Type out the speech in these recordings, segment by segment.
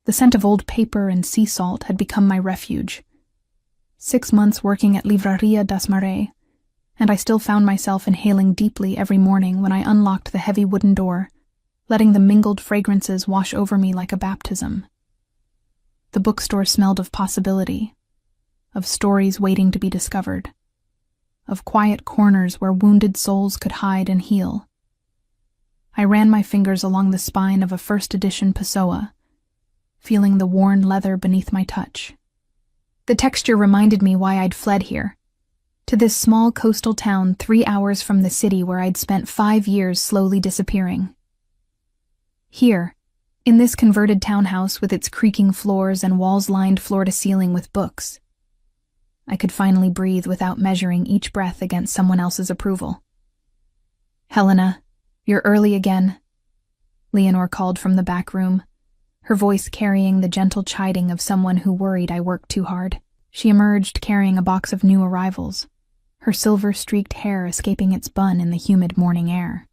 The scent of old paper and sea salt had become my refuge. 6 months working at Livraria das Marais, and I still found myself inhaling deeply every morning when I unlocked the heavy wooden door, letting the mingled fragrances wash over me like a baptism. The bookstore smelled of possibility, of stories waiting to be discovered, of quiet corners where wounded souls could hide and heal. I ran my fingers along the spine of a first edition Pessoa, feeling the worn leather beneath my touch. The texture reminded me why I'd fled here, to this small coastal town 3 hours from the city where I'd spent 5 years slowly disappearing. Here, in this converted townhouse with its creaking floors and walls lined floor to ceiling with books, I could finally breathe without measuring each breath against someone else's approval. "Helena, you're early again," Leonore called from the back room, her voice carrying the gentle chiding of someone who worried I worked too hard. She emerged carrying a box of new arrivals, her silver-streaked hair escaping its bun in the humid morning air.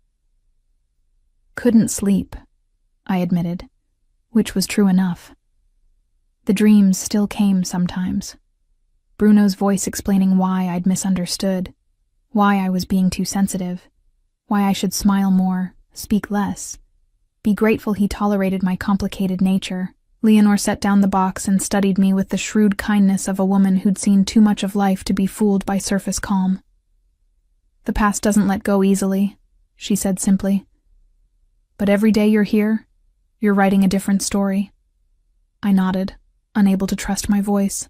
"Couldn't sleep," I admitted, which was true enough. The dreams still came sometimes. Bruno's voice explaining why I'd misunderstood, why I was being too sensitive, why I should smile more, speak less, be grateful he tolerated my complicated nature. Leonore set down the box and studied me with the shrewd kindness of a woman who'd seen too much of life to be fooled by surface calm. "The past doesn't let go easily," she said simply. "But every day you're here, you're writing a different story." I nodded, unable to trust my voice.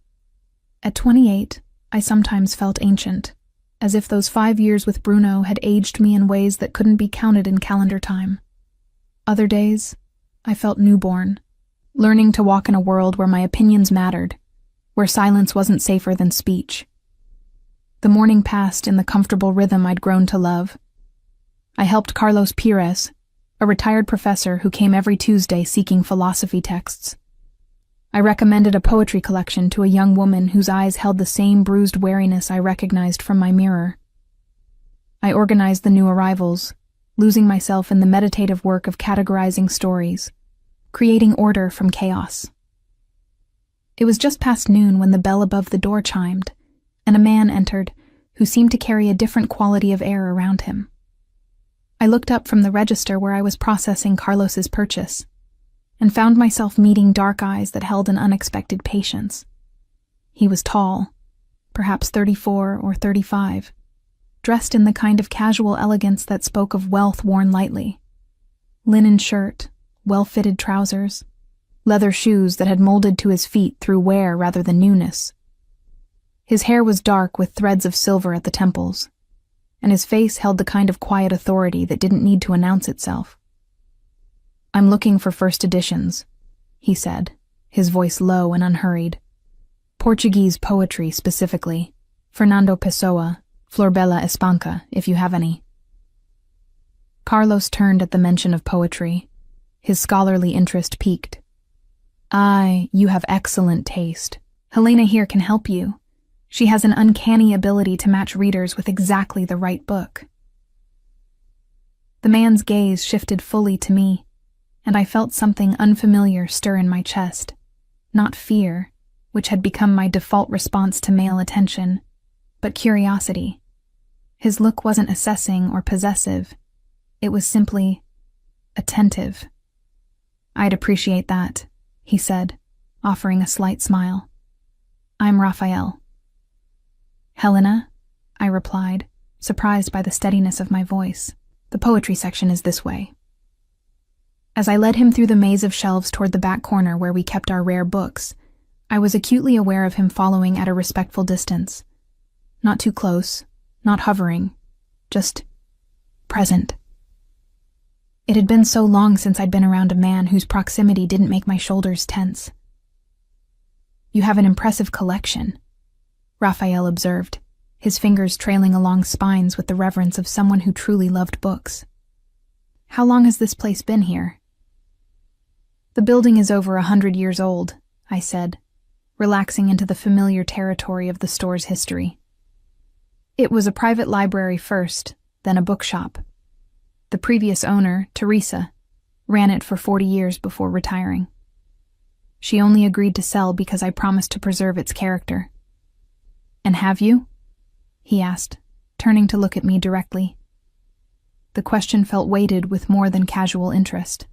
At 28, I sometimes felt ancient, as if those 5 years with Bruno had aged me in ways that couldn't be counted in calendar time. Other days, I felt newborn, learning to walk in a world where my opinions mattered, where silence wasn't safer than speech. The morning passed in the comfortable rhythm I'd grown to love. I helped Carlos Pires, a retired professor who came every Tuesday seeking philosophy texts. I recommended a poetry collection to a young woman whose eyes held the same bruised wariness I recognized from my mirror. I organized the new arrivals, losing myself in the meditative work of categorizing stories, creating order from chaos. It was just past noon when the bell above the door chimed, and a man entered who seemed to carry a different quality of air around him. I looked up from the register where I was processing Carlos's purchase, and found myself meeting dark eyes that held an unexpected patience. He was tall, perhaps 34 or 35, dressed in the kind of casual elegance that spoke of wealth worn lightly. Linen shirt, well-fitted trousers, leather shoes that had molded to his feet through wear rather than newness. His hair was dark with threads of silver at the temples, and his face held the kind of quiet authority that didn't need to announce itself. "I'm looking for first editions," he said, his voice low and unhurried. "Portuguese poetry specifically, Fernando Pessoa, Florbela Espanca, if you have any." Carlos turned at the mention of poetry, his scholarly interest piqued. "Aye, you have excellent taste. Helena here can help you. She has an uncanny ability to match readers with exactly the right book." The man's gaze shifted fully to me, and I felt something unfamiliar stir in my chest. Not fear, which had become my default response to male attention, but curiosity. His look wasn't assessing or possessive. It was simply attentive. "I'd appreciate that," he said, offering a slight smile. "I'm Raphael." "Helena," I replied, surprised by the steadiness of my voice. "The poetry section is this way." As I led him through the maze of shelves toward the back corner where we kept our rare books, I was acutely aware of him following at a respectful distance. Not too close, not hovering, just present. It had been so long since I'd been around a man whose proximity didn't make my shoulders tense. "You have an impressive collection," Raphael observed, his fingers trailing along spines with the reverence of someone who truly loved books. "How long has this place been here?" "The building is over 100 years old," I said, relaxing into the familiar territory of the store's history. "It was a private library first, then a bookshop. The previous owner, Teresa, ran it for 40 years before retiring." She only agreed to sell because I promised to preserve its character. And have you? He asked, turning to look at me directly. The question felt weighted with more than casual interest.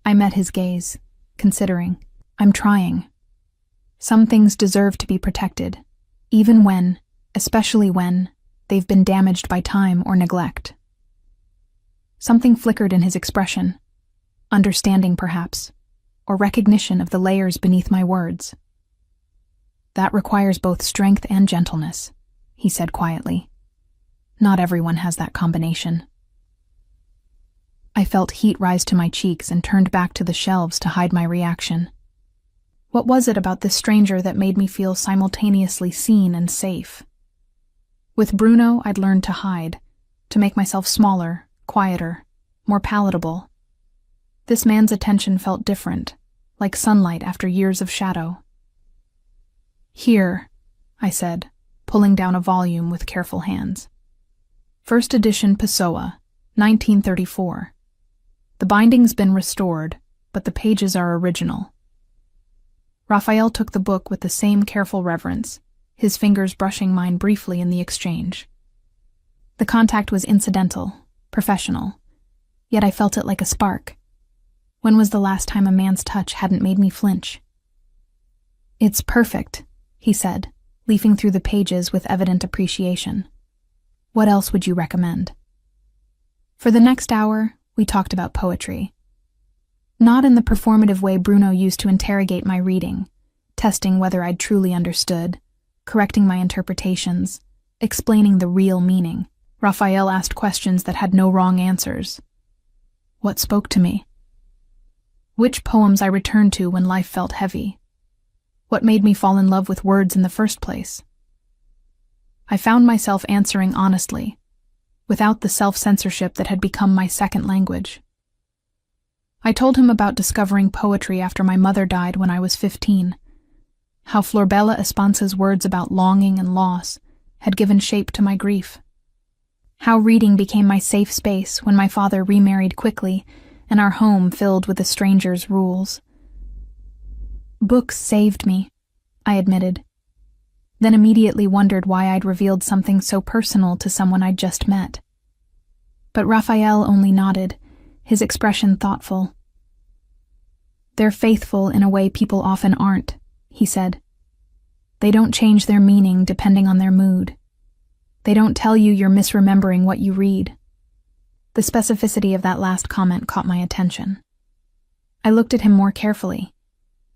I met his gaze, considering. I'm trying. Some things deserve to be protected, even when, especially when, they've been damaged by time or neglect. Something flickered in his expression, understanding perhaps, or recognition of the layers beneath my words. That requires both strength and gentleness, he said quietly. Not everyone has that combination. I felt heat rise to my cheeks and turned back to the shelves to hide my reaction. What was it about this stranger that made me feel simultaneously seen and safe? With Bruno, I'd learned to hide, to make myself smaller, quieter, more palatable. This man's attention felt different, like sunlight after years of shadow. Here, I said, pulling down a volume with careful hands. First edition Pessoa, 1934. The binding's been restored, but the pages are original. Raphael took the book with the same careful reverence, his fingers brushing mine briefly in the exchange. The contact was incidental, professional, yet I felt it like a spark. When was the last time a man's touch hadn't made me flinch? It's perfect, he said, leafing through the pages with evident appreciation. What else would you recommend? For the next hour, we talked about poetry. Not in the performative way Bruno used to interrogate my reading, testing whether I'd truly understood, correcting my interpretations, explaining the real meaning. Raphael asked questions that had no wrong answers. What spoke to me? Which poems I returned to when life felt heavy? What made me fall in love with words in the first place? I found myself answering honestly, without the self-censorship that had become my second language. I told him about discovering poetry after my mother died when I was 15, how Florbella Espansa's words about longing and loss had given shape to my grief, how reading became my safe space when my father remarried quickly and our home filled with a stranger's rules. Books saved me, I admitted, then immediately wondered why I'd revealed something so personal to someone I'd just met. But Raphael only nodded, his expression thoughtful. They're faithful in a way people often aren't, he said. They don't change their meaning depending on their mood. They don't tell you you're misremembering what you read. The specificity of that last comment caught my attention. I looked at him more carefully,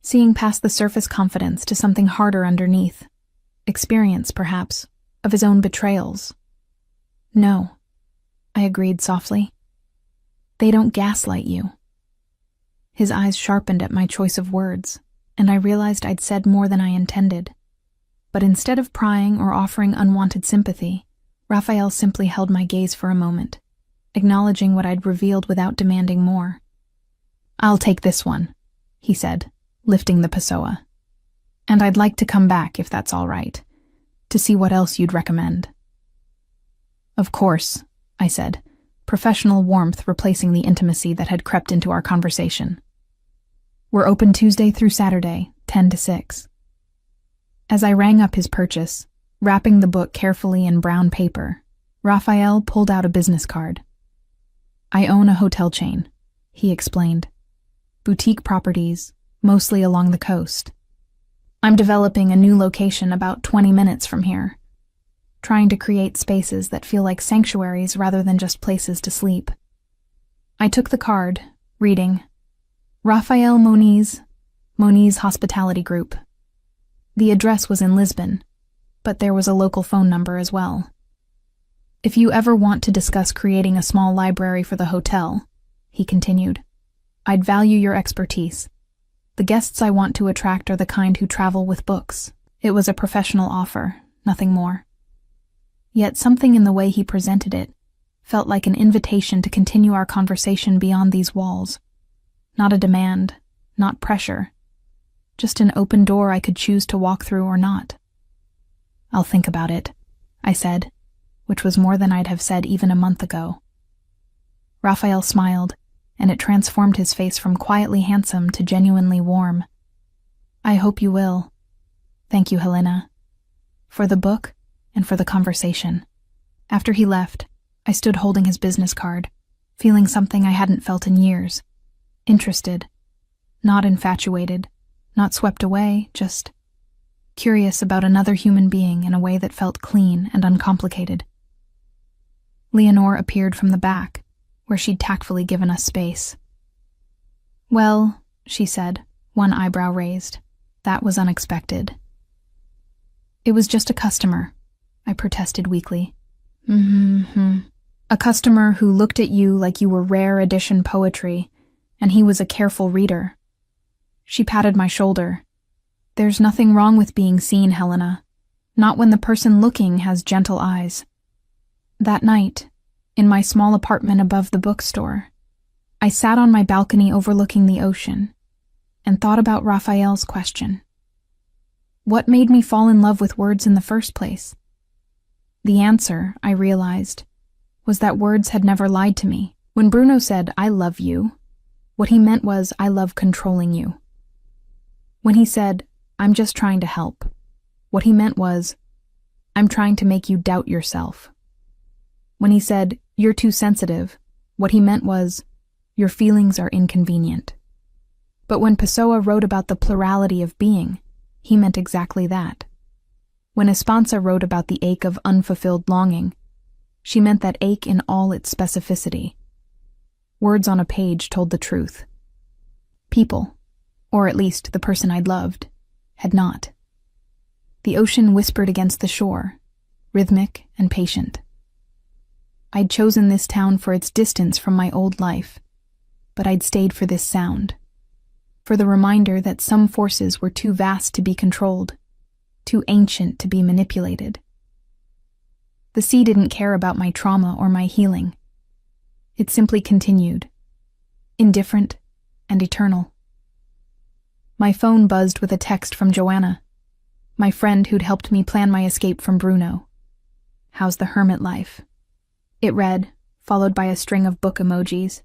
seeing past the surface confidence to something harder underneath. Experience, perhaps, of his own betrayals. No, I agreed softly. They don't gaslight you. His eyes sharpened at my choice of words, and I realized I'd said more than I intended. But instead of prying or offering unwanted sympathy, Raphael simply held my gaze for a moment, acknowledging what I'd revealed without demanding more. I'll take this one, he said, lifting the Pessoa. And I'd like to come back, if that's all right, to see what else you'd recommend. Of course, I said, professional warmth replacing the intimacy that had crept into our conversation. We're open Tuesday through Saturday, 10 to 6. As I rang up his purchase, wrapping the book carefully in brown paper, Raphael pulled out a business card. I own a hotel chain, he explained. Boutique properties, mostly along the coast. I'm developing a new location about 20 minutes from here, trying to create spaces that feel like sanctuaries rather than just places to sleep. I took the card, reading, Raphael Moniz, Moniz Hospitality Group. The address was in Lisbon, but there was a local phone number as well. If you ever want to discuss creating a small library for the hotel, he continued, I'd value your expertise. The guests I want to attract are the kind who travel with books. It was a professional offer, nothing more. Yet something in the way he presented it felt like an invitation to continue our conversation beyond these walls. Not a demand, not pressure. Just an open door I could choose to walk through or not. I'll think about it, I said, which was more than I'd have said even a month ago. Raphael smiled, and it transformed his face from quietly handsome to genuinely warm. I hope you will. Thank you, Helena. For the book and for the conversation. After he left, I stood holding his business card, feeling something I hadn't felt in years. Interested. Not infatuated. Not swept away, just curious about another human being in a way that felt clean and uncomplicated. Leonore appeared from the back, where she'd tactfully given us space. Well, she said, one eyebrow raised. That was unexpected. It was just a customer, I protested weakly. A customer who looked at you like you were rare edition poetry, and he was a careful reader. She patted my shoulder. There's nothing wrong with being seen, Helena. Not when the person looking has gentle eyes. That night, in my small apartment above the bookstore, I sat on my balcony overlooking the ocean and thought about Raphael's question. What made me fall in love with words in the first place? The answer, I realized, was that words had never lied to me. When Bruno said, "I love you," what he meant was, "I love controlling you." When he said, "I'm just trying to help," what he meant was, "I'm trying to make you doubt yourself." When he said, "You're too sensitive," what he meant was, "Your feelings are inconvenient." But when Pessoa wrote about the plurality of being, he meant exactly that. When Espansa wrote about the ache of unfulfilled longing, she meant that ache in all its specificity. Words on a page told the truth. People, or at least the person I'd loved, had not. The ocean whispered against the shore, rhythmic and patient. I'd chosen this town for its distance from my old life, but I'd stayed for this sound, for the reminder that some forces were too vast to be controlled, too ancient to be manipulated. The sea didn't care about my trauma or my healing. It simply continued, indifferent and eternal. My phone buzzed with a text from Joanna, my friend who'd helped me plan my escape from Bruno. "How's the hermit life?" It read, followed by a string of book emojis.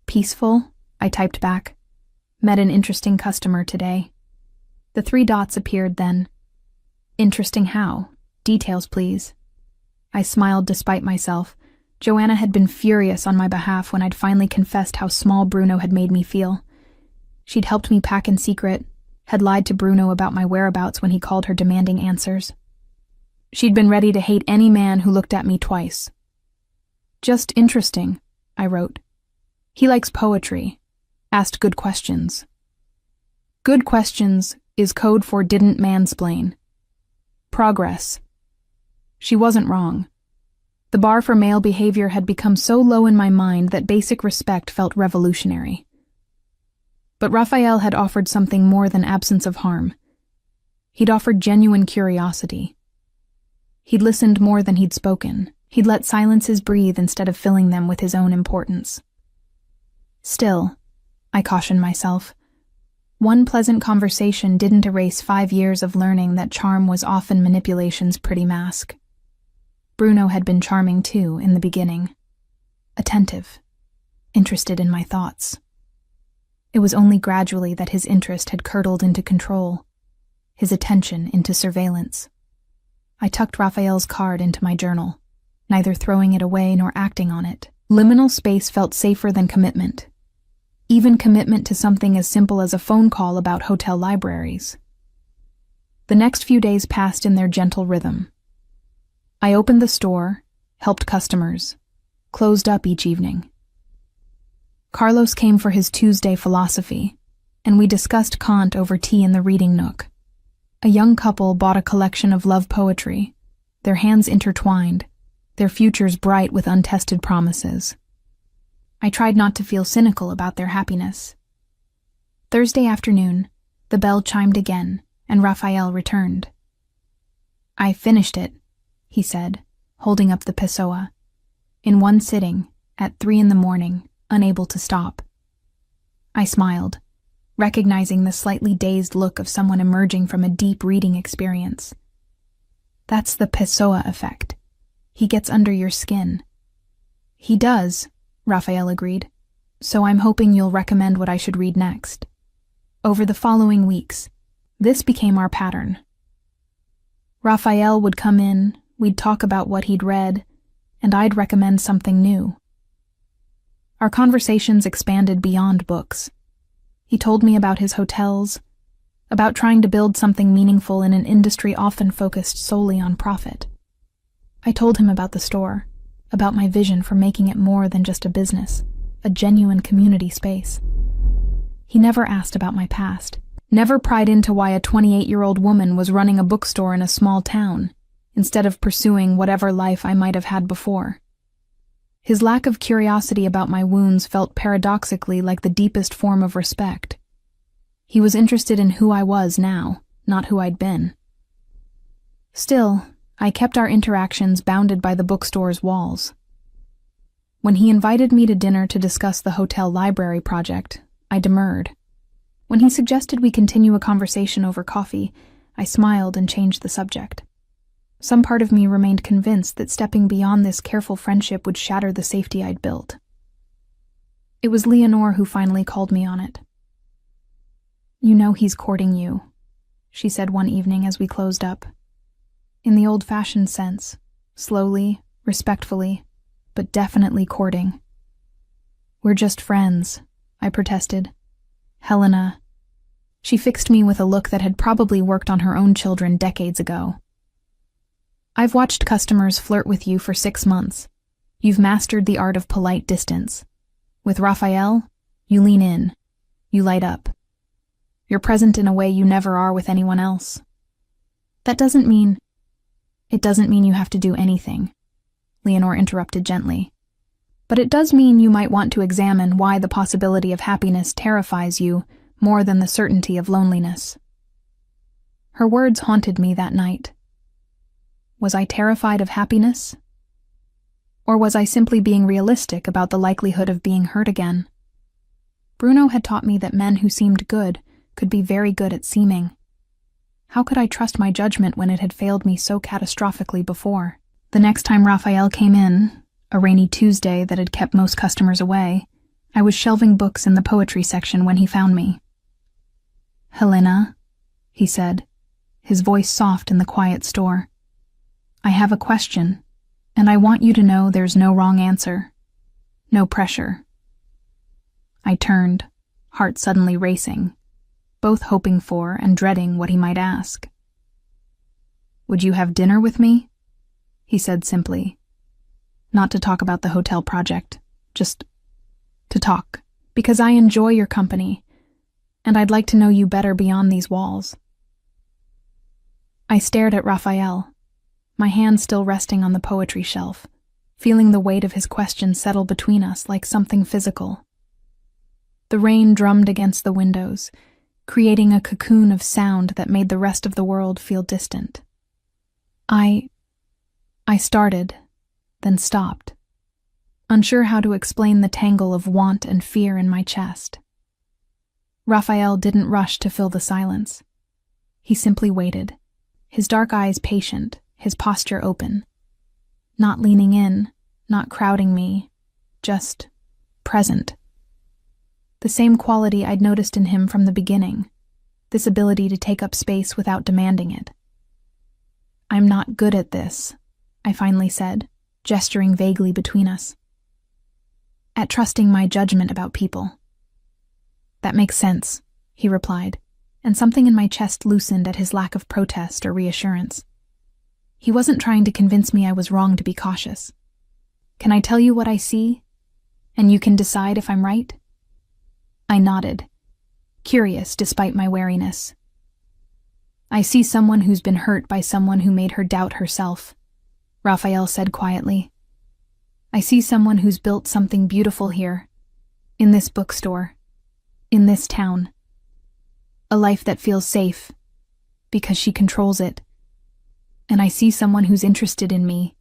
"Peaceful," I typed back. "Met an interesting customer today." The 3 dots appeared then. "Interesting how? Details, please." I smiled despite myself. Joanna had been furious on my behalf when I'd finally confessed how small Bruno had made me feel. She'd helped me pack in secret, had lied to Bruno about my whereabouts when he called her demanding answers. She'd been ready to hate any man who looked at me twice. "Just interesting," I wrote. "He likes poetry. Asked good questions." Good questions is code for didn't mansplain. Progress. She wasn't wrong. The bar for male behavior had become so low in my mind that basic respect felt revolutionary. But Raphael had offered something more than absence of harm. He'd offered genuine curiosity. He'd listened more than he'd spoken. He'd let silences breathe instead of filling them with his own importance. Still, I cautioned myself, one pleasant conversation didn't erase 5 years of learning that charm was often manipulation's pretty mask. Bruno had been charming too in the beginning. Attentive. Interested in my thoughts. It was only gradually that his interest had curdled into control, his attention into surveillance. I tucked Raphael's card into my journal, neither throwing it away nor acting on it. Liminal space felt safer than commitment. Even commitment to something as simple as a phone call about hotel libraries. The next few days passed in their gentle rhythm. I opened the store, helped customers, closed up each evening. Carlos came for his Tuesday philosophy, and we discussed Kant over tea in the reading nook. A young couple bought a collection of love poetry, their hands intertwined, their futures bright with untested promises. I tried not to feel cynical about their happiness. Thursday afternoon, the bell chimed again, and Raphael returned. "I finished it," he said, holding up the Pessoa, in one sitting, at 3 a.m, unable to stop. I smiled, recognizing the slightly dazed look of someone emerging from a deep reading experience. That's the Pessoa effect. He gets under your skin. He does, Raphael agreed, so I'm hoping you'll recommend what I should read next. Over the following weeks, This became our pattern. Raphael would come in, we'd talk about what he'd read, and I'd recommend something new. Our conversations expanded beyond books. He told me about his hotels, about trying to build something meaningful in an industry often focused solely on profit. I told him about the store, about my vision for making it more than just a business, a genuine community space. He never asked about my past, never pried into why a 28-year-old woman was running a bookstore in a small town, instead of pursuing whatever life I might have had before. His lack of curiosity about my wounds felt paradoxically like the deepest form of respect. He was interested in who I was now, not who I'd been. Still, I kept our interactions bounded by the bookstore's walls. When he invited me to dinner to discuss the hotel library project, I demurred. When he suggested we continue a conversation over coffee, I smiled and changed the subject. Some part of me remained convinced that stepping beyond this careful friendship would shatter the safety I'd built. It was Leonore who finally called me on it. "You know he's courting you," she said one evening as we closed up. In the old-fashioned sense, slowly, respectfully, but definitely courting. "We're just friends," I protested. "Helena." She fixed me with a look that had probably worked on her own children decades ago. "I've watched customers flirt with you for 6 months. You've mastered the art of polite distance. With Raphael, you lean in. You light up. You're present in a way you never are with anyone else. It doesn't mean you have to do anything," Leonore interrupted gently. "But it does mean you might want to examine why the possibility of happiness terrifies you more than the certainty of loneliness." Her words haunted me that night. Was I terrified of happiness? Or was I simply being realistic about the likelihood of being hurt again? Bruno had taught me that men who seemed good could be very good at seeming. How could I trust my judgment when it had failed me so catastrophically before? The next time Raphael came in, a rainy Tuesday that had kept most customers away, I was shelving books in the poetry section when he found me. "Helena," he said, his voice soft in the quiet store. "I have a question, and I want you to know there's no wrong answer. No pressure." I turned, heart suddenly racing, both hoping for and dreading what he might ask. "Would you have dinner with me?" he said simply. "Not to talk about the hotel project, just to talk, because I enjoy your company, and I'd like to know you better beyond these walls." I stared at Raphael, my hand still resting on the poetry shelf, feeling the weight of his question settle between us like something physical. The rain drummed against the windows, creating a cocoon of sound that made the rest of the world feel distant. I started, then stopped, unsure how to explain the tangle of want and fear in my chest. Raphael didn't rush to fill the silence. He simply waited, his dark eyes patient, his posture open. Not leaning in, not crowding me, just present. The same quality I'd noticed in him from the beginning, this ability to take up space without demanding it. "I'm not good at this," I finally said, gesturing vaguely between us. "At trusting my judgment about people." "That makes sense," he replied, and something in my chest loosened at his lack of protest or reassurance. He wasn't trying to convince me I was wrong to be cautious. "Can I tell you what I see? And you can decide if I'm right?" I nodded, curious despite my wariness. "I see someone who's been hurt by someone who made her doubt herself," Raphael said quietly. "I see someone who's built something beautiful here, in this bookstore, in this town. A life that feels safe, because she controls it. And I see someone who's interested in me,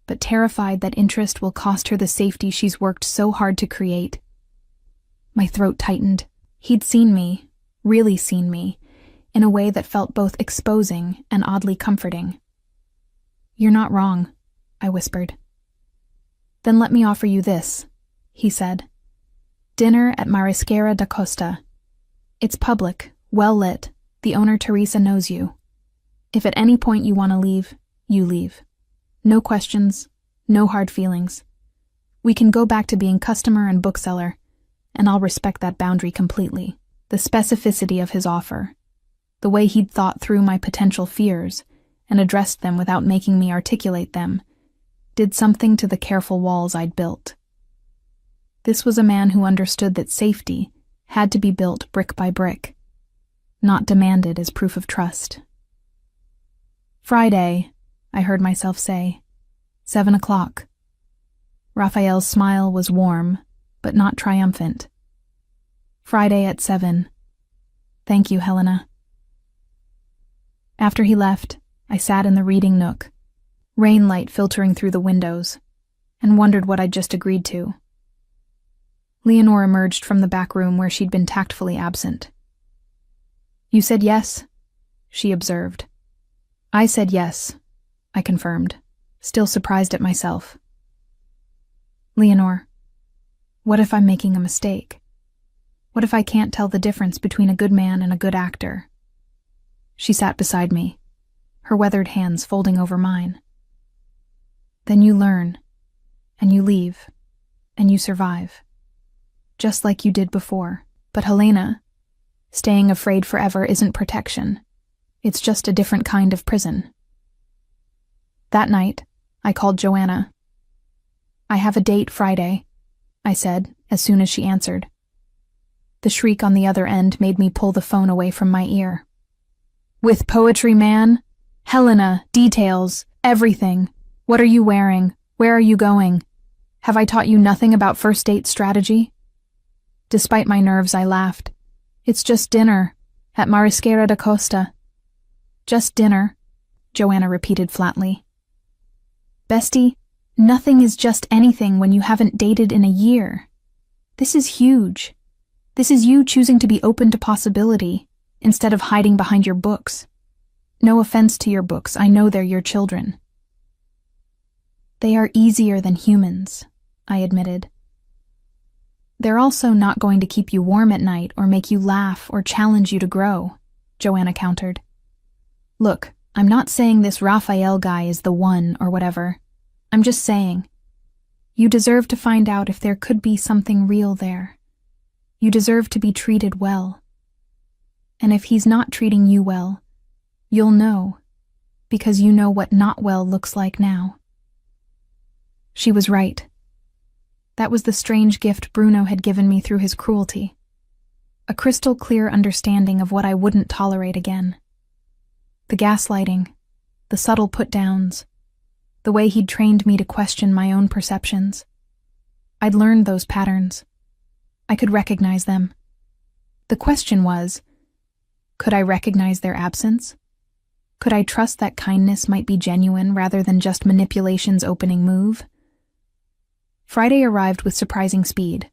but terrified that interest will cost her the safety she's worked so hard to create." My throat tightened. He'd seen me, really seen me, in a way that felt both exposing and oddly comforting. "You're not wrong," I whispered. "Then let me offer you this," he said. "Dinner at Marisqueira da Costa. It's public, well lit, The owner, Teresa, knows you. If at any point you want to leave, you leave. No questions, no hard feelings. We can go back to being customer and bookseller, and I'll respect that boundary completely. The specificity of his offer, the way he'd thought through my potential fears and addressed them without making me articulate them, did something to the careful walls I'd built. This was a man who understood that safety had to be built brick by brick, not demanded as proof of trust. Friday, I heard myself say. 7 o'clock. Raphael's smile was warm, but not triumphant. Friday at 7. Thank you, Helena. After he left, I sat in the reading nook, rain light filtering through the windows, and wondered what I'd just agreed to. Leonore emerged from the back room where she'd been tactfully absent. You said yes, she observed. I said yes, I confirmed, still surprised at myself. Leonore, what if I'm making a mistake? What if I can't tell the difference between a good man and a good actor? She sat beside me, her weathered hands folding over mine. Then you learn, and you leave, and you survive. Just like you did before. But Helena, staying afraid forever isn't protection. It's just a different kind of prison. That night, I called Joanna. I have a date Friday, I said, as soon as she answered. The shriek on the other end made me pull the phone away from my ear. With poetry, man? Helena, details, everything. What are you wearing? Where are you going? Have I taught you nothing about first date strategy? Despite my nerves, I laughed. It's just dinner, at Marisquera da Costa. Just dinner, Joanna repeated flatly. Bestie, nothing is just anything when you haven't dated in a year. This is huge. This is you choosing to be open to possibility, instead of hiding behind your books. No offense to your books, I know they're your children. They are easier than humans, I admitted. They're also not going to keep you warm at night or make you laugh or challenge you to grow, Joanna countered. Look, I'm not saying this Raphael guy is the one or whatever. I'm just saying, you deserve to find out if there could be something real there. You deserve to be treated well. And if he's not treating you well, you'll know, because you know what not well looks like now. She was right. That was the strange gift Bruno had given me through his cruelty. A crystal clear understanding of what I wouldn't tolerate again. The gaslighting, the subtle put-downs, the way he'd trained me to question my own perceptions. I'd learned those patterns. I could recognize them. The question was, could I recognize their absence? Could I trust that kindness might be genuine rather than just manipulation's opening move? Friday arrived with surprising speed.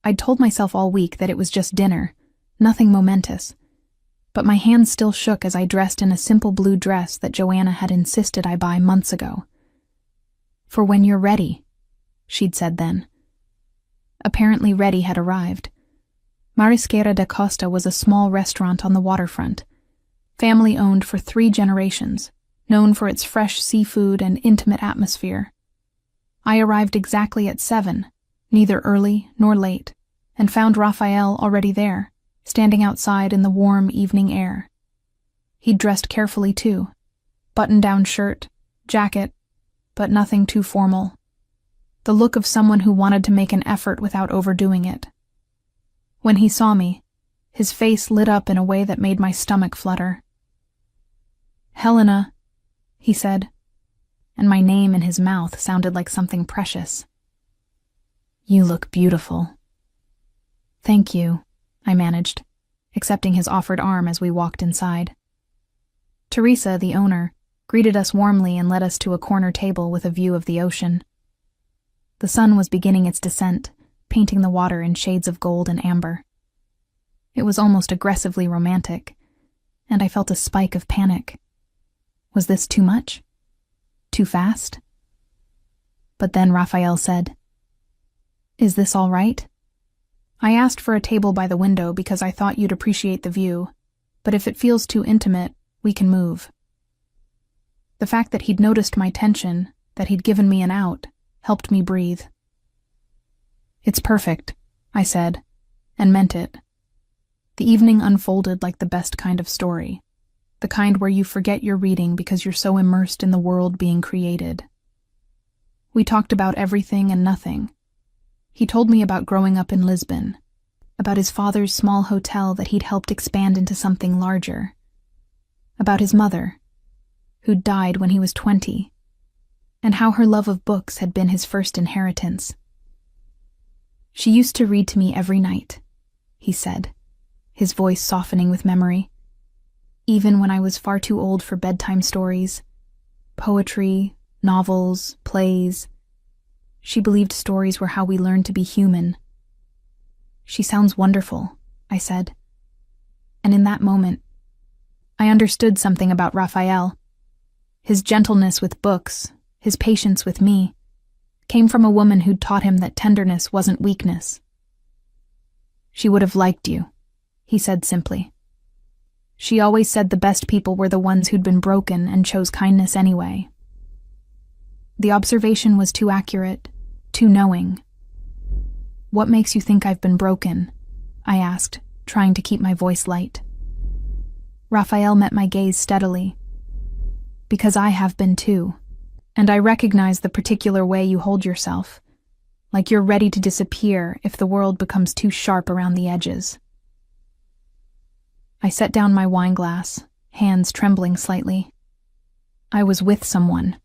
I'd told myself all week that it was just dinner, nothing momentous, but my hands still shook as I dressed in a simple blue dress that Joanna had insisted I buy months ago. For when you're ready, she'd said then. Apparently ready had arrived. Marisquera da Costa was a small restaurant on the waterfront, family-owned for 3 generations, known for its fresh seafood and intimate atmosphere. I arrived exactly at 7, neither early nor late, and found Raphael already there, standing outside in the warm evening air. He'd dressed carefully too, button-down shirt, jacket, but nothing too formal. The look of someone who wanted to make an effort without overdoing it. When he saw me, his face lit up in a way that made my stomach flutter. Helena, he said, and my name in his mouth sounded like something precious. You look beautiful. Thank you, I managed, accepting his offered arm as we walked inside. Teresa, the owner, greeted us warmly and led us to a corner table with a view of the ocean. The sun was beginning its descent, painting the water in shades of gold and amber. It was almost aggressively romantic, and I felt a spike of panic. Was this too much? Too fast? But then Raphael said, Is this all right? I asked for a table by the window because I thought you'd appreciate the view. But if it feels too intimate, we can move. The fact that he'd noticed my tension, that he'd given me an out, helped me breathe. It's perfect, I said, and meant it. The evening unfolded like the best kind of story, the kind where you forget you're reading because you're so immersed in the world being created. We talked about everything and nothing. He told me about growing up in Lisbon, about his father's small hotel that he'd helped expand into something larger, about his mother, who'd died when he was 20, and how her love of books had been his first inheritance. She used to read to me every night, he said, his voice softening with memory. Even when I was far too old for bedtime stories, poetry, novels, plays, she believed stories were how we learned to be human. She sounds wonderful, I said. And in that moment, I understood something about Raphael. His gentleness with books, his patience with me, came from a woman who'd taught him that tenderness wasn't weakness. She would have liked you, he said simply. She always said the best people were the ones who'd been broken and chose kindness anyway. The observation was too accurate, too knowing. What makes you think I've been broken? I asked, trying to keep my voice light. Raphael met my gaze steadily. Because I have been too, and I recognize the particular way you hold yourself, like you're ready to disappear if the world becomes too sharp around the edges. I set down my wine glass, hands trembling slightly. I was with someone,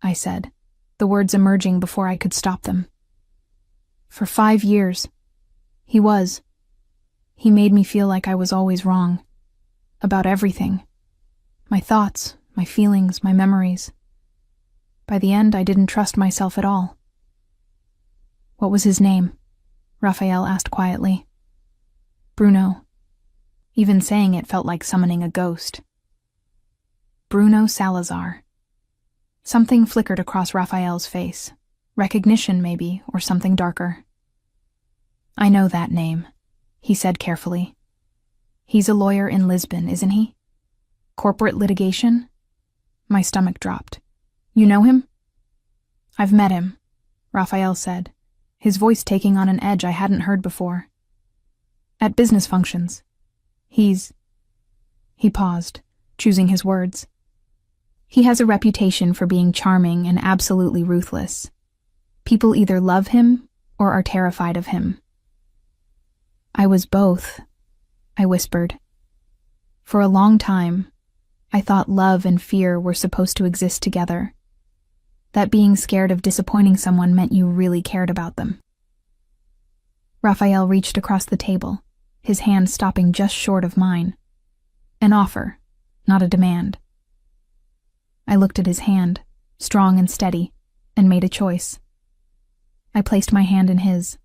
I said, the words emerging before I could stop them. For 5 years. He was. He made me feel like I was always wrong. About everything. My thoughts, my feelings, my memories. By the end, I didn't trust myself at all. What was his name? Raphael asked quietly. Bruno. Even saying it felt like summoning a ghost. Bruno Salazar. Something flickered across Raphael's face. Recognition, maybe, or something darker. I know that name, he said carefully. He's a lawyer in Lisbon, isn't he? Corporate litigation? My stomach dropped. You know him? I've met him, Raphael said, his voice taking on an edge I hadn't heard before. At business functions. He paused, choosing his words. He has a reputation for being charming and absolutely ruthless. People either love him or are terrified of him. I was both, I whispered. For a long time, I thought love and fear were supposed to exist together. That being scared of disappointing someone meant you really cared about them. Raphael reached across the table, his hand stopping just short of mine. An offer, not a demand. I looked at his hand, strong and steady, and made a choice. I placed my hand in his.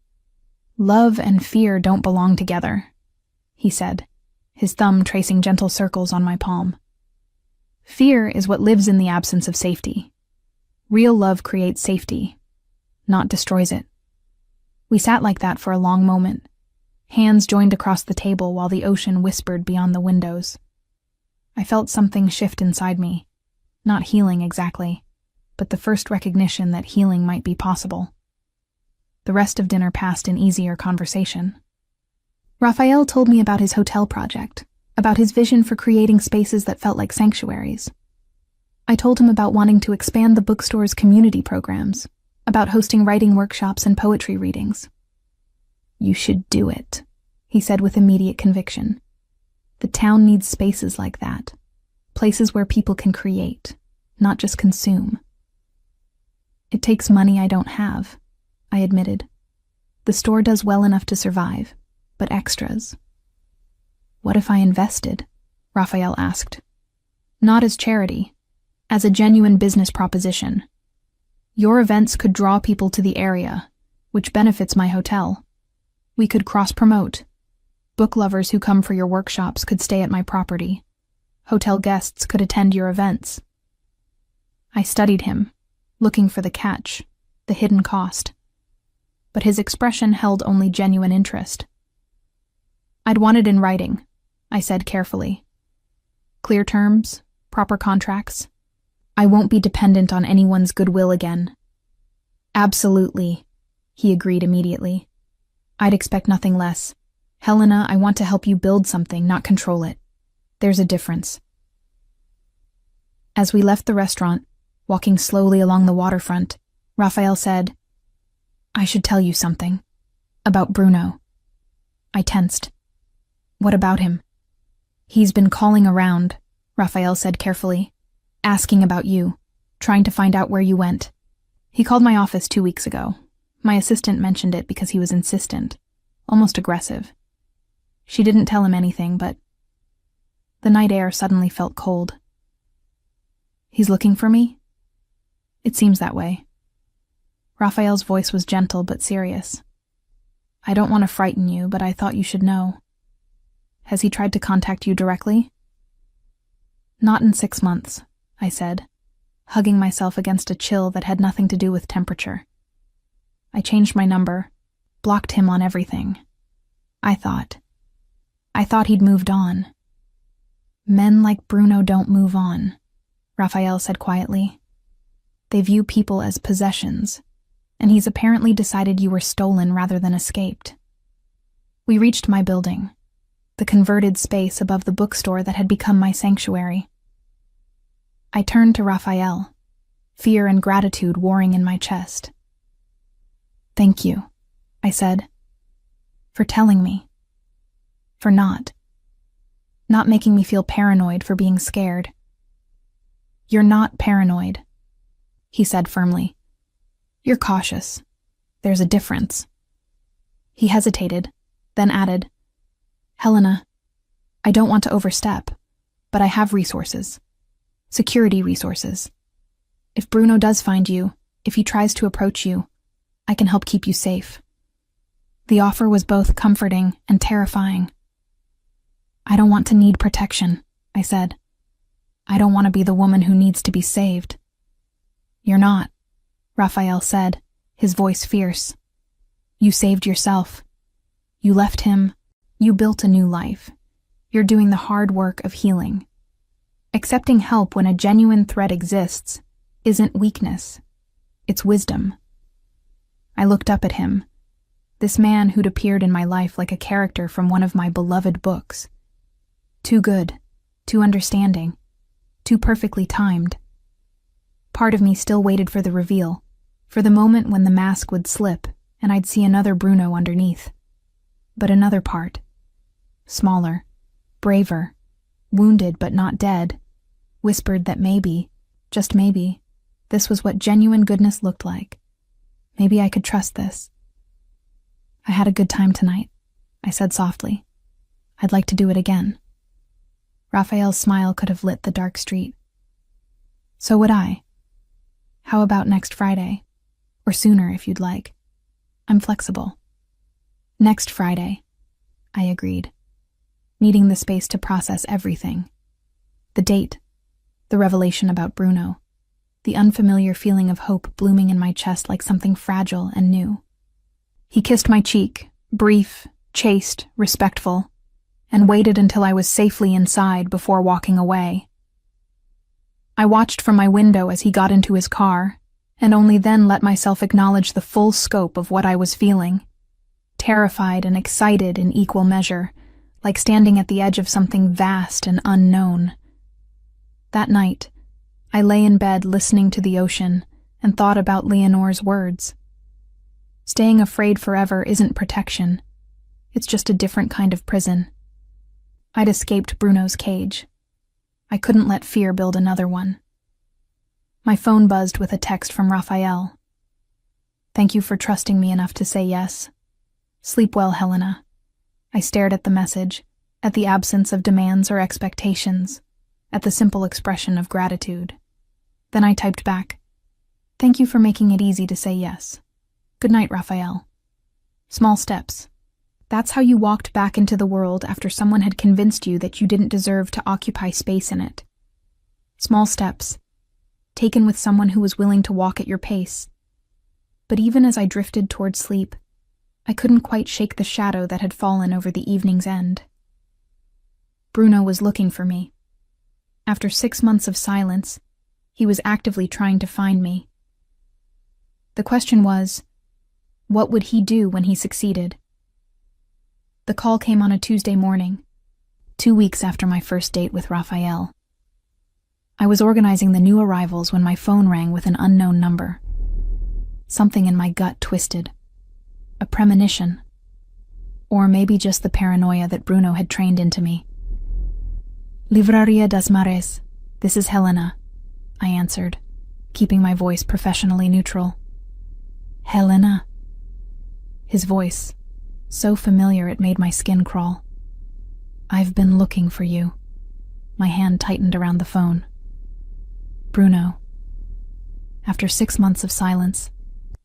Love and fear don't belong together, he said, his thumb tracing gentle circles on my palm. Fear is what lives in the absence of safety. Real love creates safety, not destroys it. We sat like that for a long moment, hands joined across the table while the ocean whispered beyond the windows. I felt something shift inside me, not healing exactly, but the first recognition that healing might be possible. The rest of dinner passed in easier conversation. Raphael told me about his hotel project, about his vision for creating spaces that felt like sanctuaries. I told him about wanting to expand the bookstore's community programs, about hosting writing workshops and poetry readings. You should do it, he said with immediate conviction. The town needs spaces like that, places where people can create, not just consume. It takes money I don't have, I admitted. The store does well enough to survive, but extras. What if I invested? Raphael asked. Not as charity, as a genuine business proposition. Your events could draw people to the area, which benefits my hotel. We could cross-promote. Book lovers who come for your workshops could stay at my property. Hotel guests could attend your events. I studied him, looking for the catch, the hidden cost. But his expression held only genuine interest. I'd want it in writing, I said carefully. Clear terms, proper contracts. I won't be dependent on anyone's goodwill again. Absolutely, he agreed immediately. I'd expect nothing less. Helena, I want to help you build something, not control it. There's a difference. As we left the restaurant, walking slowly along the waterfront, Raphael said, I should tell you something. About Bruno. I tensed. What about him? He's been calling around, Raphael said carefully, asking about you, trying to find out where you went. He called my office 2 weeks ago. My assistant mentioned it because he was insistent, almost aggressive. She didn't tell him anything, but the night air suddenly felt cold. He's looking for me? It seems that way. Raphael's voice was gentle but serious. I don't want to frighten you, but I thought you should know. Has he tried to contact you directly? Not in 6 months, I said, hugging myself against a chill that had nothing to do with temperature. I changed my number, blocked him on everything. I thought he'd moved on. Men like Bruno don't move on, Raphael said quietly. They view people as possessions, and he's apparently decided you were stolen rather than escaped. We reached my building, the converted space above the bookstore that had become my sanctuary. I turned to Raphael, fear and gratitude warring in my chest. Thank you, I said, for telling me, for not making me feel paranoid for being scared. You're not paranoid, he said firmly. You're cautious. There's a difference. He hesitated, then added, Helena, I don't want to overstep, but I have resources. Security resources. If Bruno does find you, if he tries to approach you, I can help keep you safe. The offer was both comforting and terrifying. I don't want to need protection, I said. I don't want to be the woman who needs to be saved. You're not, Raphael said, his voice fierce. You saved yourself. You left him. You built a new life. You're doing the hard work of healing. Accepting help when a genuine threat exists isn't weakness. It's wisdom. I looked up at him, this man who'd appeared in my life like a character from one of my beloved books. Too good, too understanding, too perfectly timed. Part of me still waited for the reveal, for the moment when the mask would slip and I'd see another Bruno underneath. But another part, smaller, braver, wounded but not dead, whispered that maybe, just maybe, this was what genuine goodness looked like. Maybe I could trust this. I had a good time tonight, I said softly. I'd like to do it again. Raphael's smile could have lit the dark street. So would I. How about next Friday? Or sooner if you'd like. I'm flexible. Next Friday, I agreed, needing the space to process everything. The date, the revelation about Bruno, the unfamiliar feeling of hope blooming in my chest like something fragile and new. He kissed my cheek, brief, chaste, respectful, and waited until I was safely inside before walking away. I watched from my window as he got into his car, and only then let myself acknowledge the full scope of what I was feeling. Terrified and excited in equal measure, like standing at the edge of something vast and unknown. That night, I lay in bed listening to the ocean and thought about Leonore's words. Staying afraid forever isn't protection. It's just a different kind of prison. I'd escaped Bruno's cage. I couldn't let fear build another one. My phone buzzed with a text from Raphael. Thank you for trusting me enough to say yes. Sleep well, Helena. I stared at the message, at the absence of demands or expectations, at the simple expression of gratitude. Then I typed back, thank you for making it easy to say yes. Good night, Raphael. Small steps. That's how you walked back into the world after someone had convinced you that you didn't deserve to occupy space in it. Small steps, taken with someone who was willing to walk at your pace. But even as I drifted toward sleep, I couldn't quite shake the shadow that had fallen over the evening's end. Bruno was looking for me. After 6 months of silence, he was actively trying to find me. The question was, what would he do when he succeeded? The call came on a Tuesday morning, 2 weeks after my first date with Raphael. I was organizing the new arrivals when my phone rang with an unknown number. Something in my gut twisted. A premonition. Or maybe just the paranoia that Bruno had trained into me. Livraria das Mares, this is Helena, I answered, keeping my voice professionally neutral. Helena. His voice, so familiar it made my skin crawl. I've been looking for you. My hand tightened around the phone. Bruno. After 6 months of silence,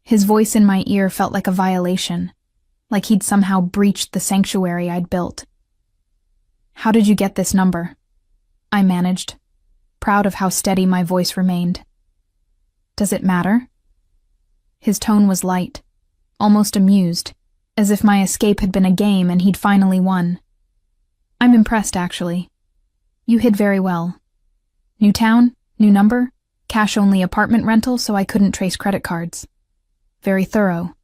his voice in my ear felt like a violation, like he'd somehow breached the sanctuary I'd built. How did you get this number? I managed, proud of how steady my voice remained. Does it matter? His tone was light, almost amused, as if my escape had been a game and he'd finally won. I'm impressed, actually. You hid very well. New town, new number, cash-only apartment rental so I couldn't trace credit cards. Very thorough.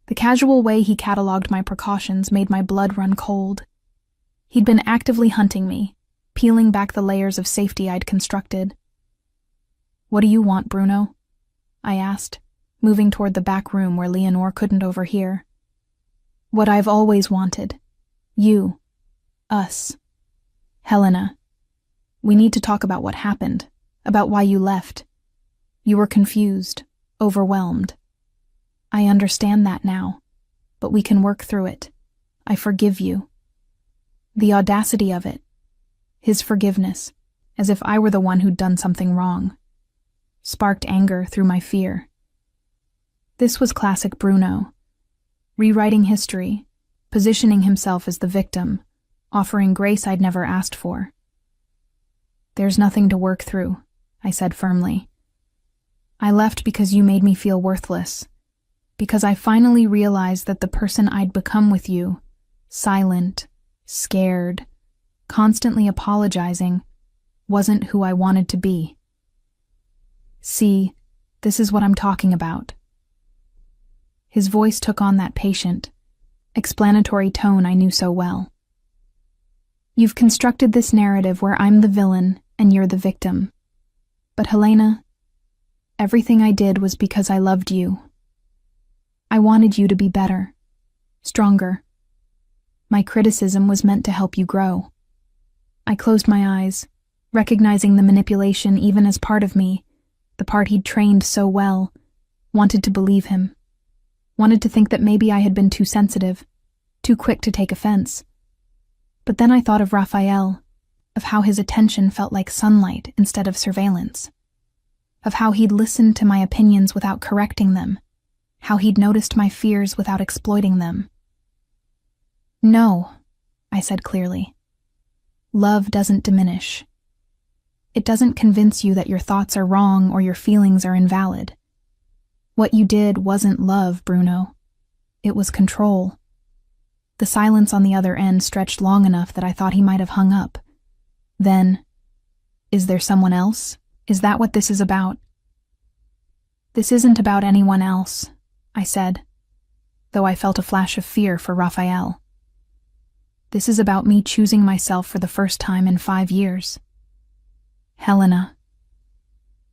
The casual way he catalogued my precautions made my blood run cold. He'd been actively hunting me, peeling back the layers of safety I'd constructed. What do you want, Bruno? I asked, moving toward the back room where Leonore couldn't overhear. What I've always wanted. You. Us. Helena. We need to talk about what happened, about why you left. You were confused, overwhelmed. I understand that now, but we can work through it. I forgive you. The audacity of it. His forgiveness, as if I were the one who'd done something wrong, sparked anger through my fear. This was classic Bruno, rewriting history, positioning himself as the victim, offering grace I'd never asked for. There's nothing to work through, I said firmly. I left because you made me feel worthless, because I finally realized that the person I'd become with you, silent, scared, constantly apologizing, wasn't who I wanted to be. See, this is what I'm talking about. His voice took on that patient, explanatory tone I knew so well. You've constructed this narrative where I'm the villain and you're the victim. But Helena, everything I did was because I loved you. I wanted you to be better, stronger. My criticism was meant to help you grow. I closed my eyes, recognizing the manipulation even as part of me, the part he'd trained so well, wanted to believe him, wanted to think that maybe I had been too sensitive, too quick to take offense. But then I thought of Raphael, of how his attention felt like sunlight instead of surveillance, of how he'd listened to my opinions without correcting them, how he'd noticed my fears without exploiting them. No, I said clearly. Love doesn't diminish. It doesn't convince you that your thoughts are wrong or your feelings are invalid. What you did wasn't love, Bruno. It was control. The silence on the other end stretched long enough that I thought he might have hung up. Then, is there someone else? Is that what this is about? This isn't about anyone else, I said, though I felt a flash of fear for Raphael. This is about me choosing myself for the first time in 5 years. Helena.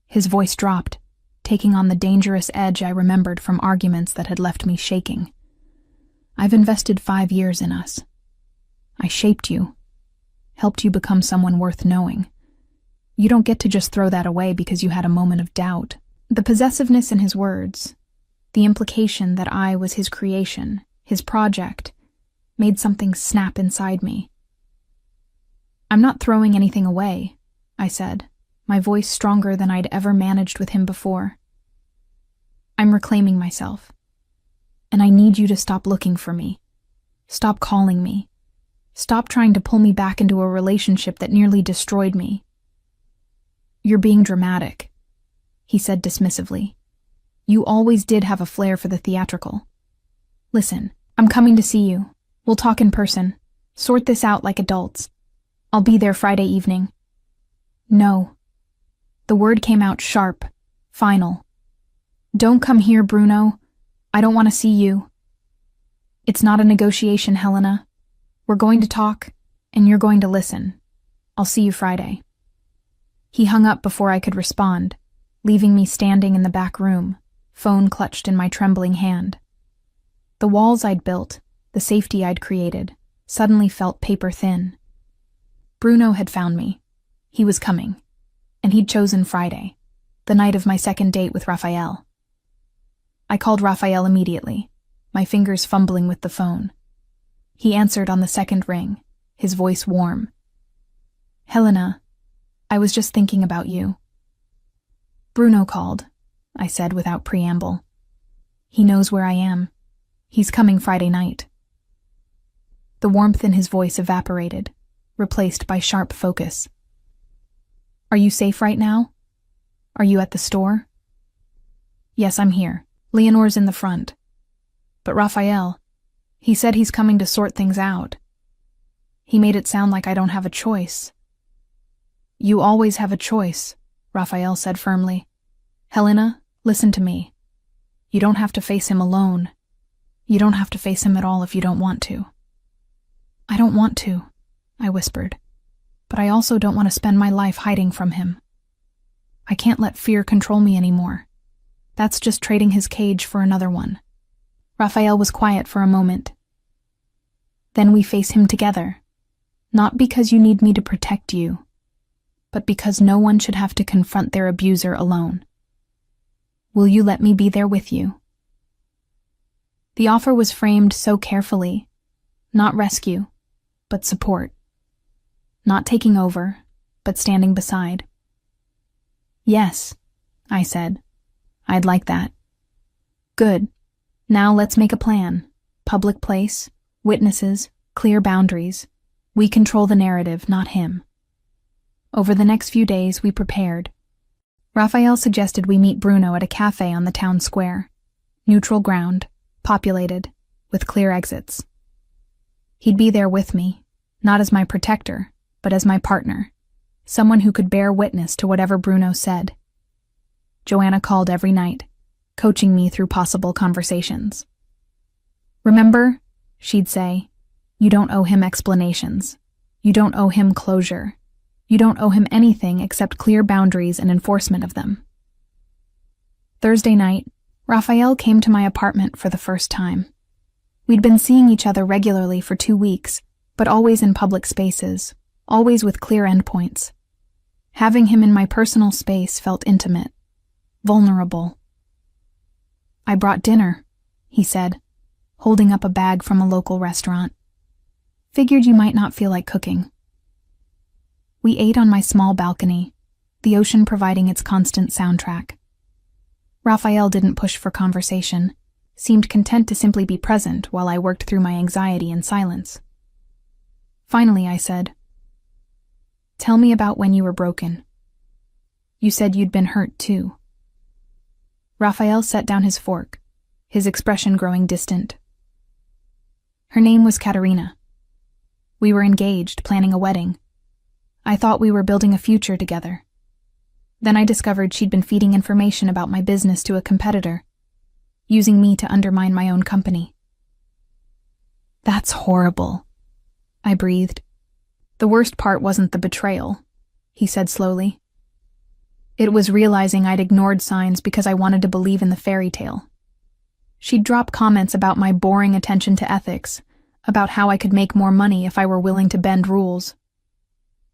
His voice dropped, taking on the dangerous edge I remembered from arguments that had left me shaking. I've invested 5 years in us. I shaped you, helped you become someone worth knowing. You don't get to just throw that away because you had a moment of doubt. The possessiveness in his words, the implication that I was his creation, his project, made something snap inside me. I'm not throwing anything away, I said, my voice stronger than I'd ever managed with him before. I'm reclaiming myself. And I need you to stop looking for me. Stop calling me. Stop trying to pull me back into a relationship that nearly destroyed me. You're being dramatic, he said dismissively. You always did have a flair for the theatrical. Listen, I'm coming to see you. We'll talk in person. Sort this out like adults. I'll be there Friday evening. No. The word came out sharp, final. Don't come here, Bruno. I don't want to see you. It's not a negotiation, Helena. We're going to talk, and you're going to listen. I'll see you Friday. He hung up before I could respond, leaving me standing in the back room, phone clutched in my trembling hand. The walls I'd built, the safety I'd created, suddenly felt paper thin. Bruno had found me. He was coming, and he'd chosen Friday, the night of my second date with Raphael. I called Raphael immediately, my fingers fumbling with the phone. He answered on the second ring, his voice warm. Helena, I was just thinking about you. Bruno called, I said without preamble. He knows where I am. He's coming Friday night. The warmth in his voice evaporated, replaced by sharp focus. Are you safe right now? Are you at the store? Yes, I'm here. Leonor's in the front. But Raphael, he said he's coming to sort things out. He made it sound like I don't have a choice. You always have a choice, Raphael said firmly. Helena, listen to me. You don't have to face him alone. You don't have to face him at all if you don't want to. I don't want to, I whispered. But I also don't want to spend my life hiding from him. I can't let fear control me anymore. That's just trading his cage for another one. Raphael was quiet for a moment. Then we face him together. Not because you need me to protect you, but because no one should have to confront their abuser alone. Will you let me be there with you? The offer was framed so carefully. Not rescue, but support. Not taking over, but standing beside. Yes, I said. I'd like that. Good. Now let's make a plan. Public place, witnesses, clear boundaries. We control the narrative, not him. Over the next few days, we prepared. Raphael suggested we meet Bruno at a cafe on the town square. Neutral ground, populated, with clear exits. He'd be there with me, not as my protector, but as my partner, someone who could bear witness to whatever Bruno said. Joanna called every night, coaching me through possible conversations. Remember, she'd say, you don't owe him explanations. You don't owe him closure. You don't owe him anything except clear boundaries and enforcement of them. Thursday night, Raphael came to my apartment for the first time. We'd been seeing each other regularly for 2 weeks, but always in public spaces, always with clear endpoints. Having him in my personal space felt intimate, vulnerable. I brought dinner, he said, holding up a bag from a local restaurant. Figured you might not feel like cooking. We ate on my small balcony, the ocean providing its constant soundtrack. Raphael didn't push for conversation, seemed content to simply be present while I worked through my anxiety in silence. Finally, I said, Tell me about when you were broken. You said you'd been hurt too. Raphael set down his fork, his expression growing distant. Her name was Katerina. We were engaged, planning a wedding. I thought we were building a future together. Then I discovered she'd been feeding information about my business to a competitor, using me to undermine my own company. That's horrible, I breathed. The worst part wasn't the betrayal, he said slowly. It was realizing I'd ignored signs because I wanted to believe in the fairy tale. She'd drop comments about my boring attention to ethics, about how I could make more money if I were willing to bend rules.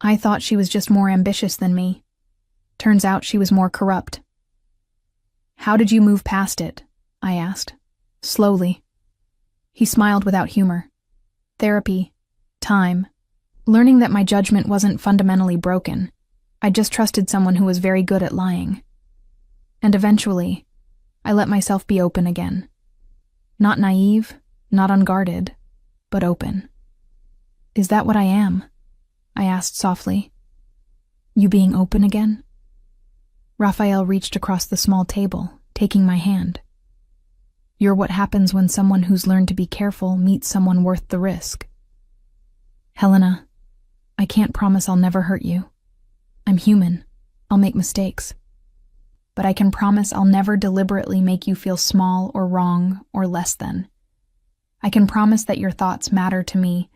I thought she was just more ambitious than me. Turns out she was more corrupt. How did you move past it? I asked, slowly. He smiled without humor. Therapy, time, learning that my judgment wasn't fundamentally broken. I just trusted someone who was very good at lying. And eventually, I let myself be open again. Not naive, not unguarded, but open. Is that what I am? I asked softly. You being open again? Raphael reached across the small table, taking my hand. You're what happens when someone who's learned to be careful meets someone worth the risk. Helena, I can't promise I'll never hurt you. I'm human. I'll make mistakes. But I can promise I'll never deliberately make you feel small or wrong or less than. I can promise that your thoughts matter to me,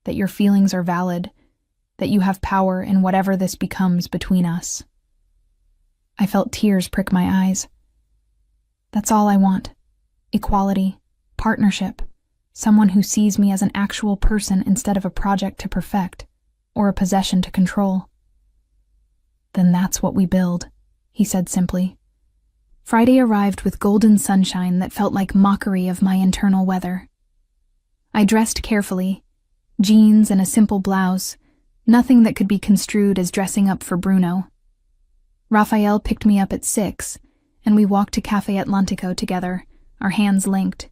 that your feelings are valid, that you have power in whatever this becomes between us. I felt tears prick my eyes. That's all I want. Equality, partnership, someone who sees me as an actual person instead of a project to perfect, or a possession to control. Then that's what we build, he said simply. Friday arrived with golden sunshine that felt like mockery of my internal weather. I dressed carefully, jeans and a simple blouse, nothing that could be construed as dressing up for Bruno. Raphael picked me up at 6, and we walked to Café Atlantico together, our hands linked.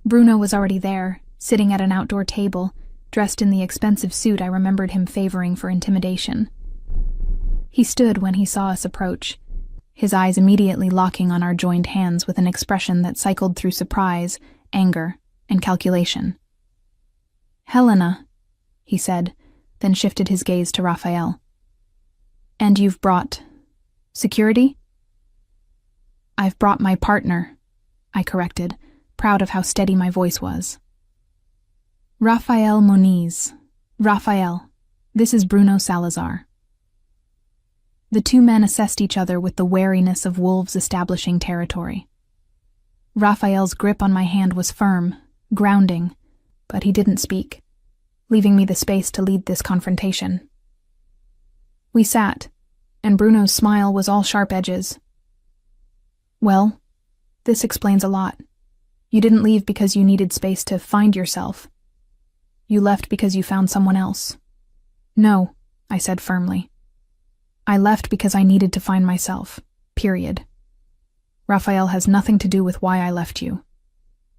Bruno was already there, sitting at an outdoor table, dressed in the expensive suit I remembered him favoring for intimidation. He stood when he saw us approach, his eyes immediately locking on our joined hands with an expression that cycled through surprise, anger, and calculation. "Helena," he said, then shifted his gaze to Raphael. "And you've brought security?" "I've brought my partner," I corrected, proud of how steady my voice was. "Raphael Moniz. Raphael, this is Bruno Salazar." The two men assessed each other with the wariness of wolves establishing territory. Raphael's grip on my hand was firm, grounding, but he didn't speak, leaving me the space to lead this confrontation. We sat, and Bruno's smile was all sharp edges. "Well, this explains a lot. You didn't leave because you needed space to find yourself. You left because you found someone else." "No," I said firmly. "I left because I needed to find myself, period. Raphael has nothing to do with why I left you.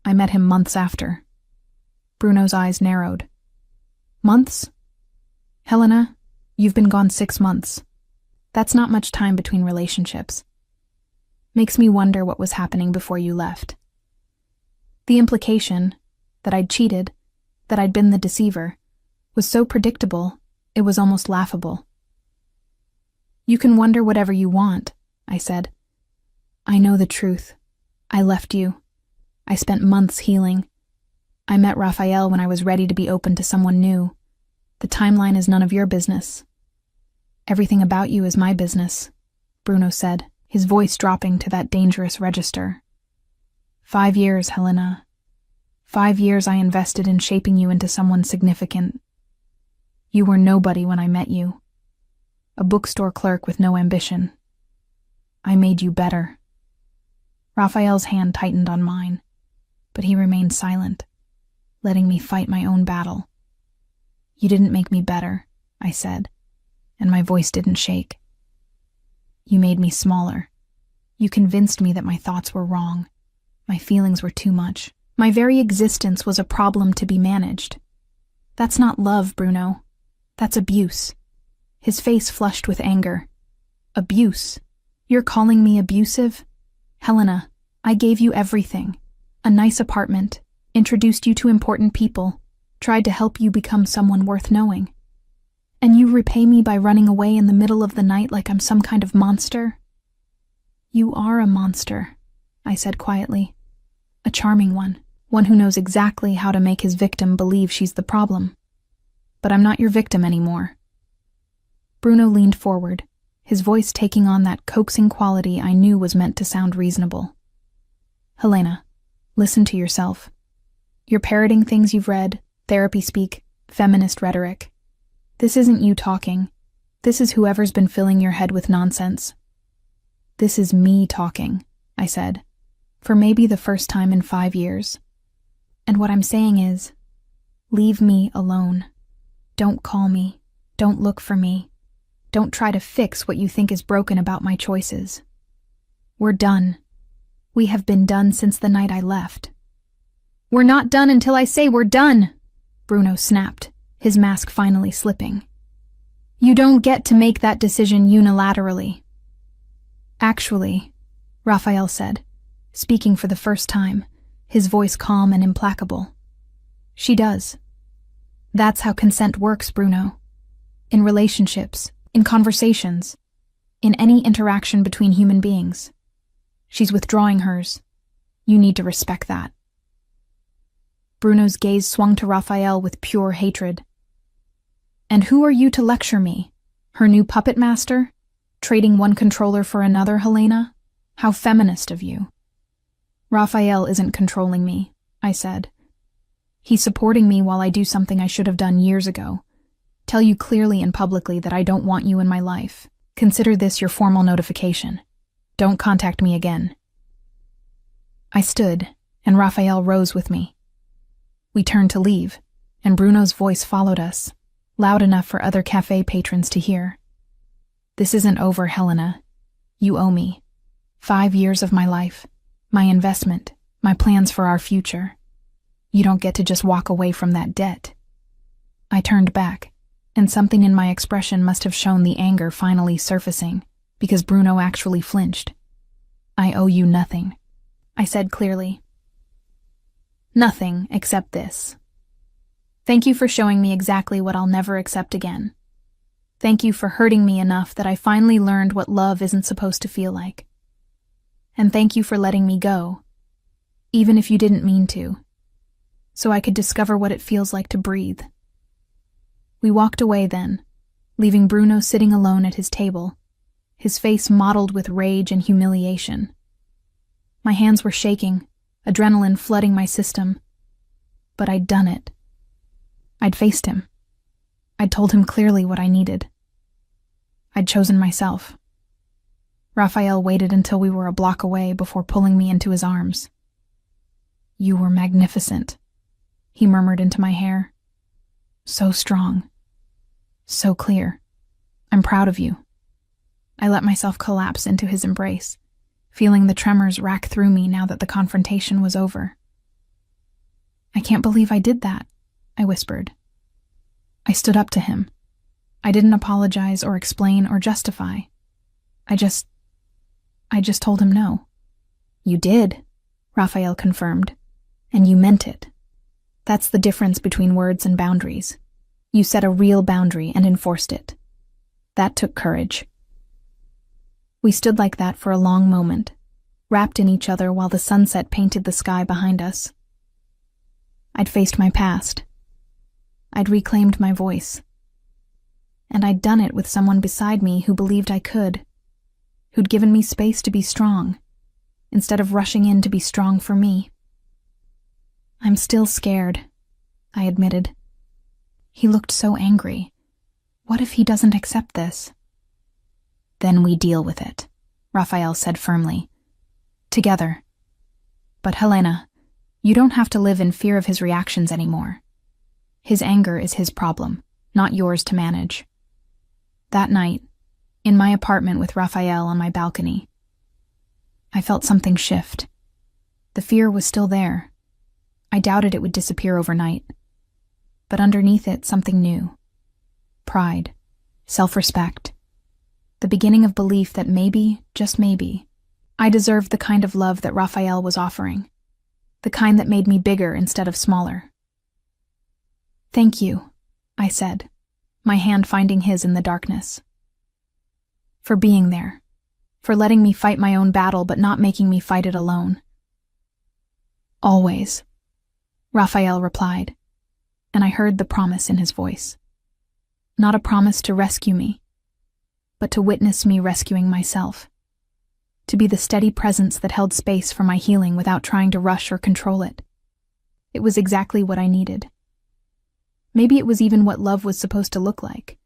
I met him months after." Bruno's eyes narrowed. "Months? Helena, you've been gone 6 months. That's not much time between relationships. Makes me wonder what was happening before you left." The implication, that I'd cheated, that I'd been the deceiver, was so predictable, it was almost laughable. "You can wonder whatever you want," I said. "I know the truth. I left you. I spent months healing. I met Raphael when I was ready to be open to someone new. The timeline is none of your business." "Everything about you is my business," Bruno said, his voice dropping to that dangerous register. 5 years, Helena. 5 years I invested in shaping you into someone significant. You were nobody when I met you. A bookstore clerk with no ambition. I made you better." Raphael's hand tightened on mine, but he remained silent, letting me fight my own battle. "You didn't make me better," I said, and my voice didn't shake. "You made me smaller. You convinced me that my thoughts were wrong. My feelings were too much. My very existence was a problem to be managed. That's not love, Bruno. That's abuse." His face flushed with anger. "Abuse? You're calling me abusive? Helena, I gave you everything. A nice apartment, introduced you to important people, tried to help you become someone worth knowing. And you repay me by running away in the middle of the night like I'm some kind of monster?" "You are a monster," I said quietly. "A charming one who knows exactly how to make his victim believe she's the problem. But I'm not your victim anymore." Bruno leaned forward, his voice taking on that coaxing quality I knew was meant to sound reasonable. "Helena, listen to yourself. You're parroting things you've read, therapy speak, feminist rhetoric. This isn't you talking. This is whoever's been filling your head with nonsense." "This is me talking," I said, for maybe the first time in 5 years. "And what I'm saying is, leave me alone. Don't call me. Don't look for me. Don't try to fix what you think is broken about my choices. We're done. We have been done since the night I left." "We're not done until I say we're done," Bruno snapped, his mask finally slipping. "You don't get to make that decision unilaterally." "Actually," Raphael said, speaking for the first time, his voice calm and implacable, "she does. That's how consent works, Bruno. in relationships, in conversations, in any interaction between human beings. She's withdrawing hers. You need to respect that. Bruno's gaze swung to Raphael with pure hatred. And who are you to lecture me? Her new puppet master? Trading one controller for another, Helena? How feminist of you. Raphael isn't controlling me, I said. He's supporting me while I do something I should have done years ago. Tell you clearly and publicly that I don't want you in my life. Consider this your formal notification. Don't contact me again. I stood, and Raphael rose with me. We turned to leave, and Bruno's voice followed us, loud enough for other cafe patrons to hear. This isn't over, Helena. You owe me. 5 years of my life, my investment, my plans for our future. You don't get to just walk away from that debt. I turned back, and something in my expression must have shown the anger finally surfacing, because Bruno actually flinched. I owe you nothing, I said clearly. Nothing except this. Thank you for showing me exactly what I'll never accept again. Thank you for hurting me enough that I finally learned what love isn't supposed to feel like. And thank you for letting me go, even if you didn't mean to, so I could discover what it feels like to breathe. We walked away then, leaving Bruno sitting alone at his table, his face mottled with rage and humiliation. My hands were shaking, adrenaline flooding my system. But I'd done it. I'd faced him. I'd told him clearly what I needed. I'd chosen myself. Raphael waited until we were a block away before pulling me into his arms. You were magnificent, he murmured into my hair. So strong. So clear. I'm proud of you. I let myself collapse into his embrace, feeling the tremors rack through me now that the confrontation was over. I can't believe I did that, I whispered. I stood up to him. I didn't apologize or explain or justify. I just told him no. You did, Raphael confirmed, and you meant it. That's the difference between words and boundaries. You set a real boundary and enforced it. That took courage. We stood like that for a long moment, wrapped in each other while the sunset painted the sky behind us. I'd faced my past. I'd reclaimed my voice. And I'd done it with someone beside me who believed I could, who'd given me space to be strong, instead of rushing in to be strong for me. I'm still scared, I admitted. He looked so angry. What if he doesn't accept this? Then we deal with it, Raphael said firmly. Together. But Helena, you don't have to live in fear of his reactions anymore. His anger is his problem, not yours to manage. That night, in my apartment with Raphael on my balcony, I felt something shift. The fear was still there. I doubted it would disappear overnight. But underneath it, something new. Pride, self-respect, the beginning of belief that maybe, just maybe, I deserved the kind of love that Raphael was offering, the kind that made me bigger instead of smaller. Thank you, I said, my hand finding his in the darkness. For being there, for letting me fight my own battle but not making me fight it alone. Always, Raphael replied, and I heard the promise in his voice. Not a promise to rescue me, but to witness me rescuing myself. To be the steady presence that held space for my healing without trying to rush or control it. It was exactly what I needed. Maybe it was even what love was supposed to look like.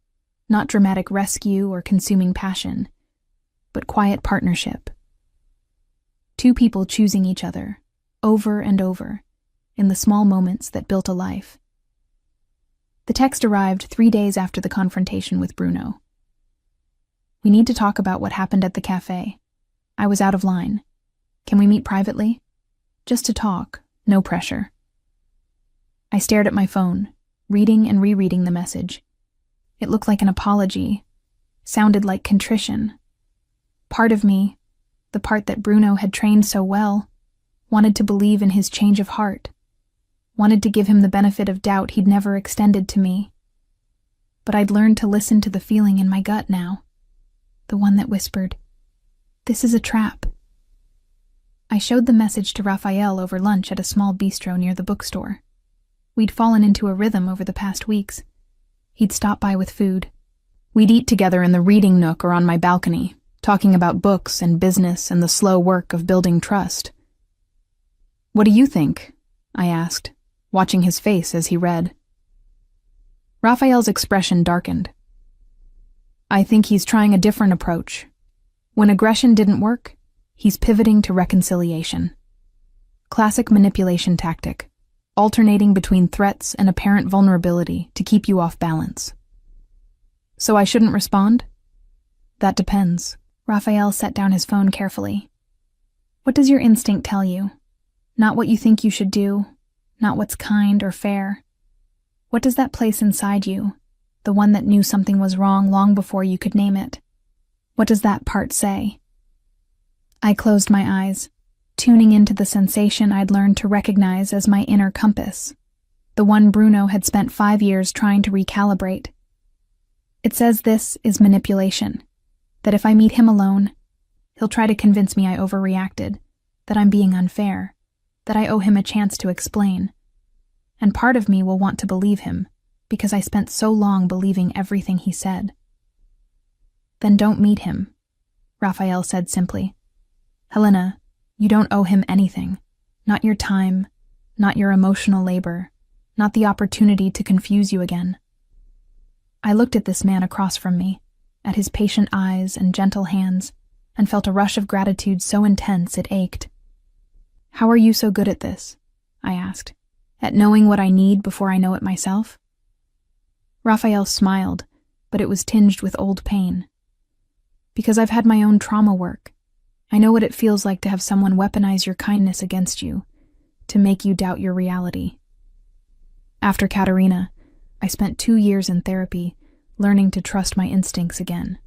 Not dramatic rescue or consuming passion, but quiet partnership. Two people choosing each other, over and over, in the small moments that built a life. The text arrived 3 days after the confrontation with Bruno. We need to talk about what happened at the cafe. I was out of line. Can we meet privately? Just to talk, no pressure. I stared at my phone, reading and rereading the message. It looked like an apology, sounded like contrition. Part of me, the part that Bruno had trained so well, wanted to believe in his change of heart, wanted to give him the benefit of doubt he'd never extended to me. but I'd learned to listen to the feeling in my gut now. The one that whispered, "This is a trap." I showed the message to Raphael over lunch at a small bistro near the bookstore. We'd fallen into a rhythm over the past weeks. He'd stop by with food. We'd eat together in the reading nook or on my balcony, talking about books and business and the slow work of building trust. "What do you think?" I asked, watching his face as he read. Raphael's expression darkened. "I think he's trying a different approach. When aggression didn't work, he's pivoting to reconciliation. Classic manipulation tactic, alternating between threats and apparent vulnerability to keep you off balance." "So I shouldn't respond?" "That depends." Raphael set down his phone carefully. "What does your instinct tell you? Not what you think you should do, not what's kind or fair. What does that place inside you, the one that knew something was wrong long before you could name it? What does that part say?" I closed my eyes, tuning into the sensation I'd learned to recognize as my inner compass, the one Bruno had spent 5 years trying to recalibrate. It says this is manipulation, that if I meet him alone, he'll try to convince me I overreacted, that I'm being unfair, that I owe him a chance to explain. And part of me will want to believe him, because I spent so long believing everything he said. "Then don't meet him," Raphael said simply. "Helena, you don't owe him anything. Not your time, not your emotional labor, not the opportunity to confuse you again." I looked at this man across from me, at his patient eyes and gentle hands, and felt a rush of gratitude so intense it ached. "How are you so good at this?" I asked. "At knowing what I need before I know it myself?" Raphael smiled, but it was tinged with old pain. "Because I've had my own trauma work. I know what it feels like to have someone weaponize your kindness against you, to make you doubt your reality. After Katerina, I spent 2 years in therapy, learning to trust my instincts again.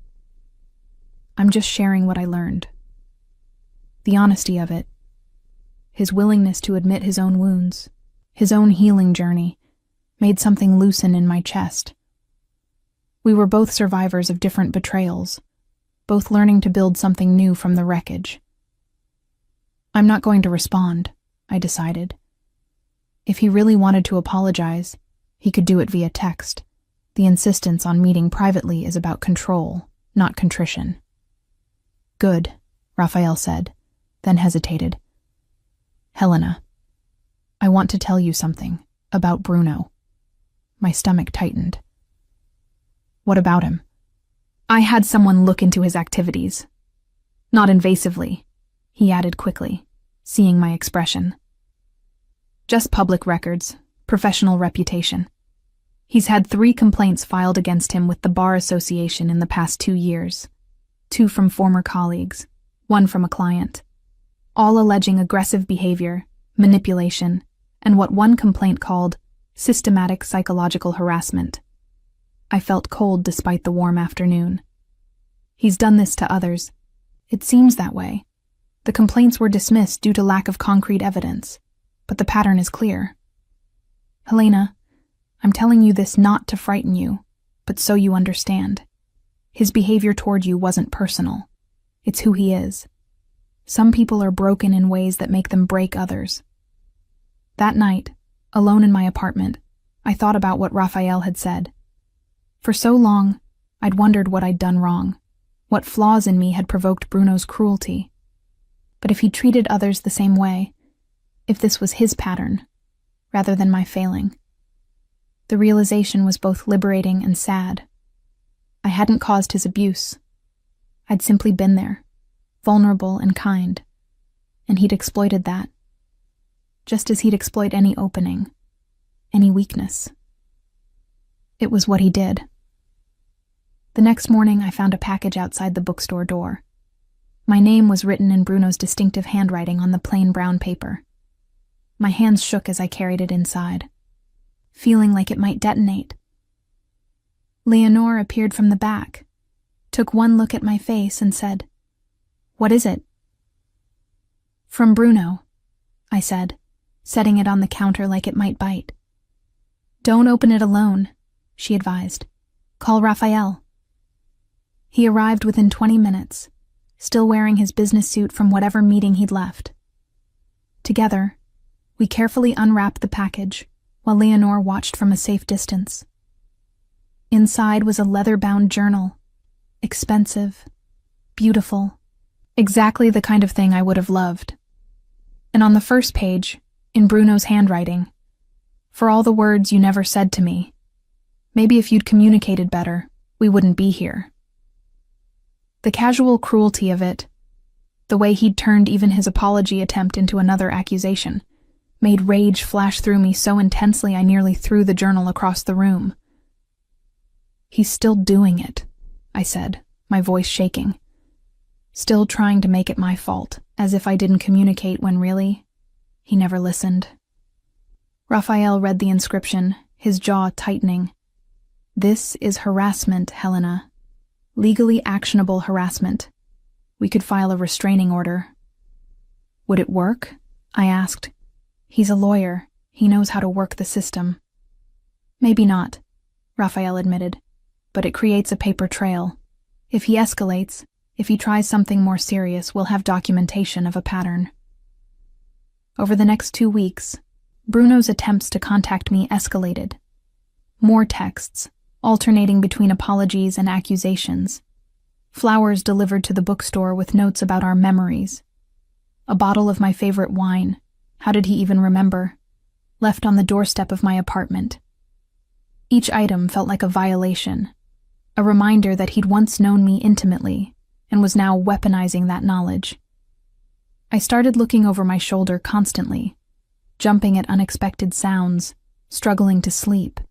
I'm just sharing what I learned. The honesty of it, his willingness to admit his own wounds, his own healing journey, made something loosen in my chest. We were both survivors of different betrayals, both learning to build something new from the wreckage. I'm not going to respond, I decided. If he really wanted to apologize, he could do it via text. The insistence on meeting privately is about control, not contrition. "Good," Raphael said, then hesitated. "Helena, I want to tell you something about Bruno." My stomach tightened. "What about him?" "I had someone look into his activities. Not invasively," he added quickly, seeing my expression. "Just public records, professional reputation. He's had 3 complaints filed against him with the Bar Association in the past 2 years. 2 from former colleagues, 1 from a client. All alleging aggressive behavior, manipulation, and what one complaint called systematic psychological harassment. I felt cold despite the warm afternoon. He's done this to others. It seems that way. The complaints were dismissed due to lack of concrete evidence, but the pattern is clear. Helena, I'm telling you this not to frighten you, but so you understand. His behavior toward you wasn't personal. It's who he is. Some people are broken in ways that make them break others. That night, alone in my apartment, I thought about what Raphael had said. For so long, I'd wondered what I'd done wrong, what flaws in me had provoked Bruno's cruelty. But if he treated others the same way, if this was his pattern, rather than my failing, the realization was both liberating and sad. I hadn't caused his abuse. I'd simply been there, vulnerable and kind, and he'd exploited that, just as he'd exploit any opening, any weakness. It was what he did. The next morning, I found a package outside the bookstore door. My name was written in Bruno's distinctive handwriting on the plain brown paper. My hands shook as I carried it inside, feeling like it might detonate. Leonore appeared from the back, took one look at my face and said, "What is it?" "From Bruno," I said, setting it on the counter like it might bite. "Don't open it alone," she advised. Call Raphael. He arrived within 20 minutes, still wearing his business suit from whatever meeting he'd left. Together, we carefully unwrapped the package while Leonore watched from a safe distance. Inside was a leather-bound journal, expensive, beautiful, exactly the kind of thing I would have loved. And on the first page, in Bruno's handwriting, "For all the words you never said to me, maybe if you'd communicated better, we wouldn't be here." The casual cruelty of it, the way he'd turned even his apology attempt into another accusation, made rage flash through me so intensely I nearly threw the journal across the room. "He's still doing it," I said, my voice shaking. Still trying to make it my fault, as if I didn't communicate when really, he never listened. Raphael read the inscription, his jaw tightening. "This is harassment, Helena. Legally actionable harassment. We could file a restraining order." "Would it work?" I asked. "He's a lawyer. He knows how to work the system." "Maybe not," Raphael admitted, "but it creates a paper trail. If he escalates, if he tries something more serious, we'll have documentation of a pattern." Over the next 2 weeks, Bruno's attempts to contact me escalated. More texts, alternating between apologies and accusations. Flowers delivered to the bookstore with notes about our memories. A bottle of my favorite wine, how did he even remember, left on the doorstep of my apartment. Each item felt like a violation, a reminder that he'd once known me intimately and was now weaponizing that knowledge. I started looking over my shoulder constantly, jumping at unexpected sounds, struggling to sleep.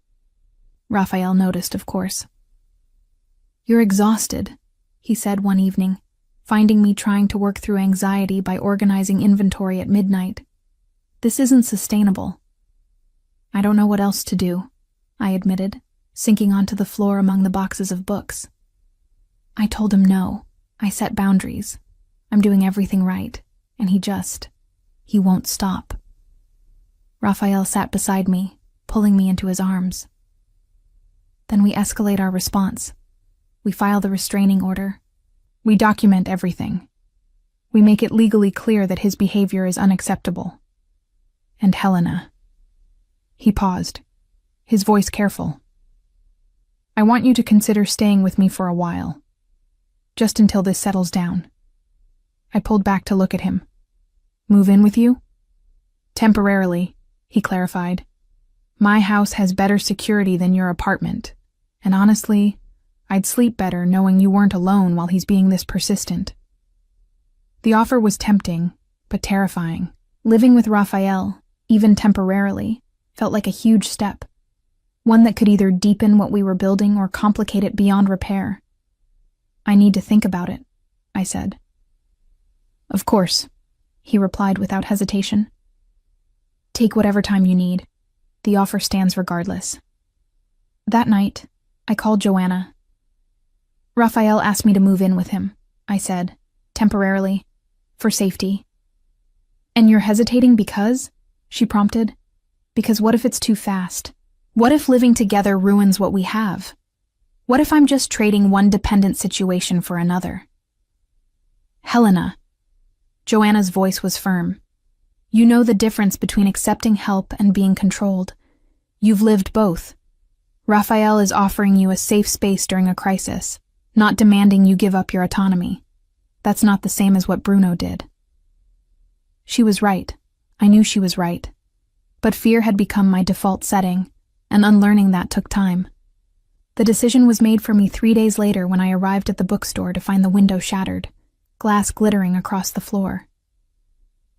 Raphael noticed, of course. "You're exhausted," he said one evening, finding me trying to work through anxiety by organizing inventory at midnight. "This isn't sustainable." "I don't know what else to do," I admitted, sinking onto the floor among the boxes of books. I told him no. I set boundaries. I'm doing everything right, and he won't stop. Raphael sat beside me, pulling me into his arms. Then we escalate our response. We file the restraining order. We document everything. We make it legally clear that his behavior is unacceptable. And Helena. He paused, his voice careful. "I want you to consider staying with me for a while. Just until this settles down." I pulled back to look at him. "Move in with you?" "Temporarily," he clarified. "My house has better security than your apartment, and honestly, I'd sleep better knowing you weren't alone while he's being this persistent." The offer was tempting, but terrifying. Living with Raphael, even temporarily, felt like a huge step, one that could either deepen what we were building or complicate it beyond repair. "I need to think about it," I said. "Of course," he replied without hesitation. "Take whatever time you need. The offer stands regardless." That night, I called Joanna. "Raphael asked me to move in with him," I said, temporarily, for safety. "And you're hesitating because?" she prompted. "Because what if it's too fast? What if living together ruins what we have? What if I'm just trading one dependent situation for another?" "Helena," Joanna's voice was firm. "You know the difference between accepting help and being controlled. You've lived both. Raphael is offering you a safe space during a crisis, not demanding you give up your autonomy. That's not the same as what Bruno did." She was right. I knew she was right. But fear had become my default setting, and unlearning that took time. The decision was made for me 3 days later when I arrived at the bookstore to find the window shattered, glass glittering across the floor.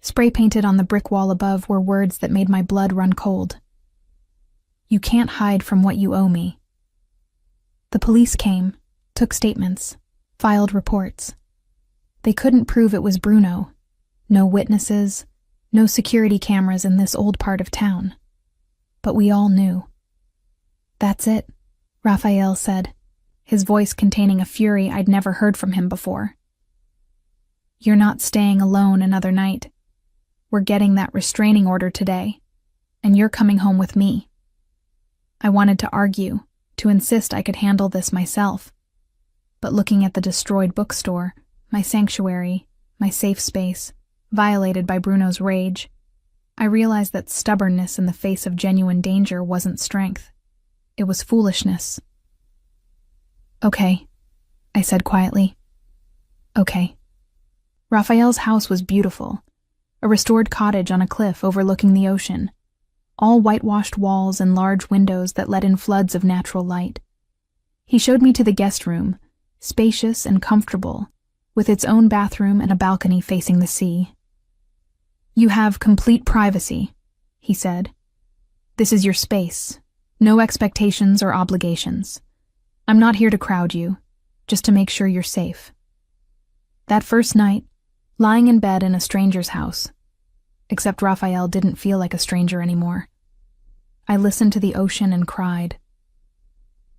Spray painted on the brick wall above were words that made my blood run cold. "You can't hide from what you owe me." The police came, took statements, filed reports. They couldn't prove it was Bruno. No witnesses, no security cameras in this old part of town. But we all knew. "That's it," Raphael said, his voice containing a fury I'd never heard from him before. "You're not staying alone another night. We're getting that restraining order today, and you're coming home with me." I wanted to argue, to insist I could handle this myself. But looking at the destroyed bookstore, my sanctuary, my safe space, violated by Bruno's rage, I realized that stubbornness in the face of genuine danger wasn't strength. It was foolishness. "Okay," I said quietly. "Okay." Raphael's house was beautiful, a restored cottage on a cliff overlooking the ocean, all whitewashed walls and large windows that let in floods of natural light. He showed me to the guest room, spacious and comfortable, with its own bathroom and a balcony facing the sea. "You have complete privacy," he said. "This is your space. No expectations or obligations. I'm not here to crowd you, just to make sure you're safe." That first night, lying in bed in a stranger's house, except Raphael didn't feel like a stranger anymore, I listened to the ocean and cried.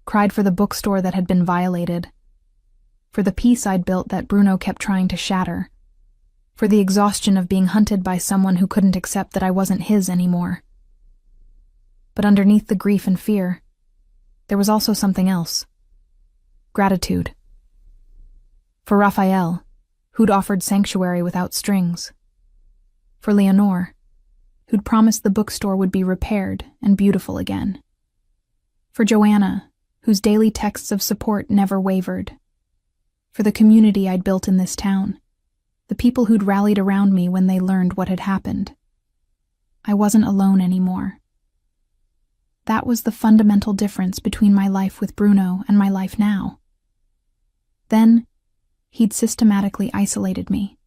Cried for the bookstore that had been violated, for the peace I'd built that Bruno kept trying to shatter, for the exhaustion of being hunted by someone who couldn't accept that I wasn't his anymore. But underneath the grief and fear, there was also something else. Gratitude. For Raphael, who'd offered sanctuary without strings. For Leonore, who'd promised the bookstore would be repaired and beautiful again. For Joanna, whose daily texts of support never wavered. For the community I'd built in this town, the people who'd rallied around me when they learned what had happened. I wasn't alone anymore. That was the fundamental difference between my life with Bruno and my life now. Then, he'd systematically isolated me,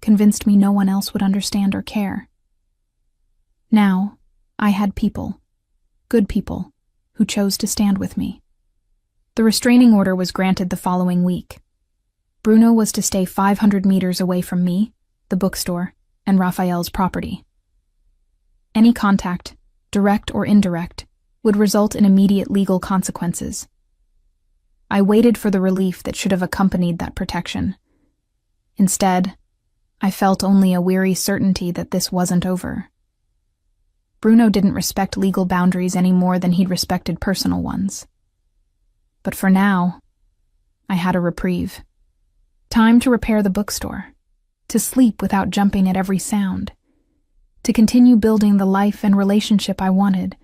convinced me no one else would understand or care. Now, I had people, good people, who chose to stand with me. The restraining order was granted the following week. Bruno was to stay 500 meters away from me, the bookstore, and Raphael's property. Any contact, direct or indirect, would result in immediate legal consequences. I waited for the relief that should have accompanied that protection. Instead, I felt only a weary certainty that this wasn't over. Bruno didn't respect legal boundaries any more than he'd respected personal ones. But for now, I had a reprieve. Time to repair the bookstore, to sleep without jumping at every sound, to continue building the life and relationship I wanted,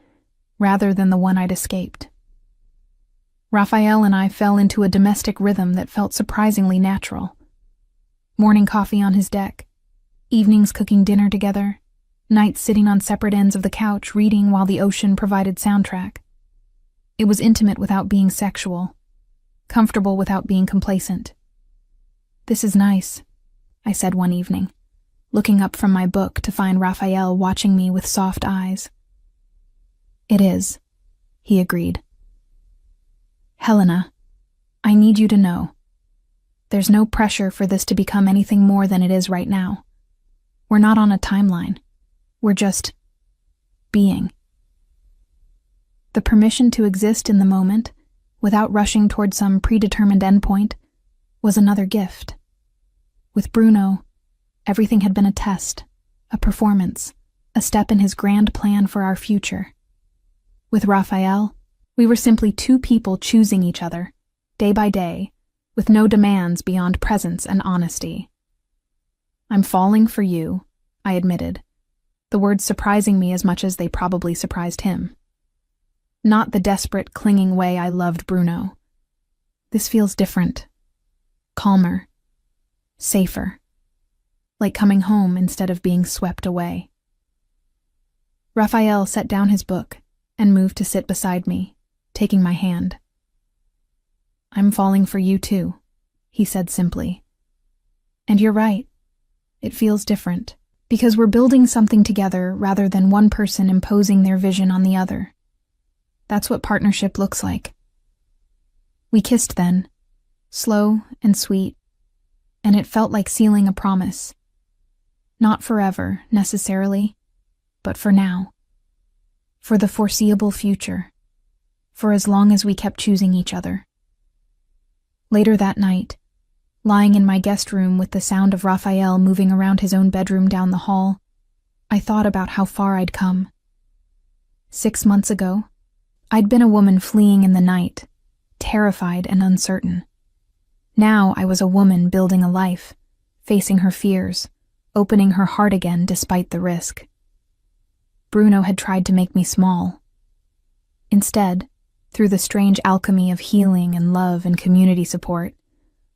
rather than the one I'd escaped. Raphael and I fell into a domestic rhythm that felt surprisingly natural. Morning coffee on his deck, evenings cooking dinner together, nights sitting on separate ends of the couch reading while the ocean provided soundtrack. It was intimate without being sexual, comfortable without being complacent. "This is nice," I said one evening, looking up from my book to find Raphael watching me with soft eyes. "It is," he agreed. "Helena, I need you to know. There's no pressure for this to become anything more than it is right now. We're not on a timeline. We're just being." The permission to exist in the moment, without rushing toward some predetermined endpoint, was another gift. With Bruno, everything had been a test, a performance, a step in his grand plan for our future. With Raphael, we were simply two people choosing each other, day by day, with no demands beyond presence and honesty. "I'm falling for you," I admitted, the words surprising me as much as they probably surprised him. Not the desperate, clinging way I loved Bruno. This feels different. Calmer. Safer. Like coming home instead of being swept away. Raphael set down his book and moved to sit beside me, taking my hand. "I'm falling for you too," he said simply. "And you're right. It feels different, because we're building something together rather than one person imposing their vision on the other. That's what partnership looks like." We kissed then, slow and sweet, and it felt like sealing a promise. Not forever, necessarily, but for now. For the foreseeable future. For as long as we kept choosing each other. Later that night, lying in my guest room with the sound of Raphael moving around his own bedroom down the hall, I thought about how far I'd come. 6 months ago, I'd been a woman fleeing in the night, terrified and uncertain. Now I was a woman building a life, facing her fears, opening her heart again despite the risk. Bruno had tried to make me small. Instead, through the strange alchemy of healing and love and community support,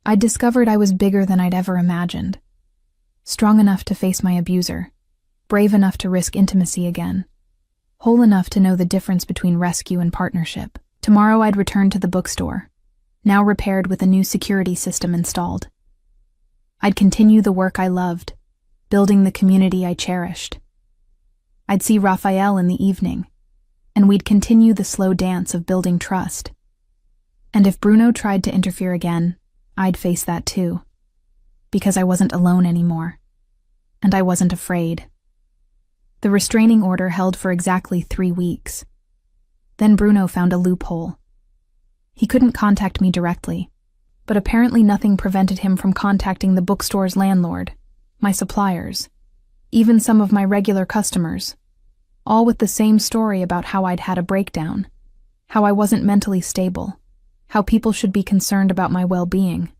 I'd discovered I was bigger than I'd ever imagined. Strong enough to face my abuser, brave enough to risk intimacy again, whole enough to know the difference between rescue and partnership. Tomorrow I'd return to the bookstore, now repaired with a new security system installed. I'd continue the work I loved, building the community I cherished. I'd see Raphael in the evening, and we'd continue the slow dance of building trust. And if Bruno tried to interfere again, I'd face that too, because I wasn't alone anymore, and I wasn't afraid. The restraining order held for exactly 3 weeks. Then Bruno found a loophole. He couldn't contact me directly, but apparently nothing prevented him from contacting the bookstore's landlord, my suppliers, even some of my regular customers, all with the same story about how I'd had a breakdown, how I wasn't mentally stable, how people should be concerned about my well-being.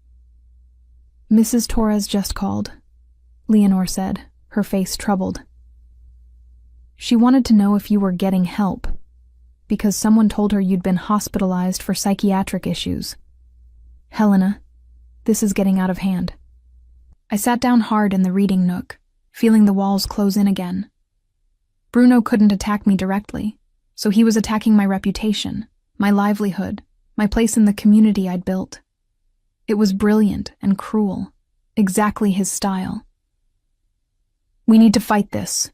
"Mrs. Torres just called," Leonore said, her face troubled. "She wanted to know if you were getting help, because someone told her you'd been hospitalized for psychiatric issues. Helena, this is getting out of hand." I sat down hard in the reading nook, feeling the walls close in again. Bruno couldn't attack me directly, so he was attacking my reputation, my livelihood, my place in the community I'd built. It was brilliant and cruel, exactly his style. "We need to fight this,"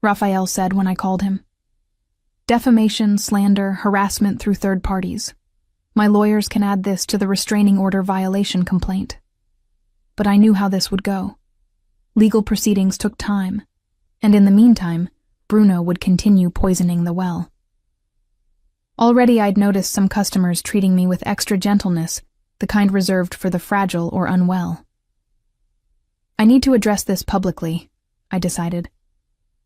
Raphael said when I called him. "Defamation, slander, harassment through third parties. My lawyers can add this to the restraining order violation complaint." But I knew how this would go. Legal proceedings took time, and in the meantime, Bruno would continue poisoning the well. Already I'd noticed some customers treating me with extra gentleness, the kind reserved for the fragile or unwell. I need to address this publicly, I decided.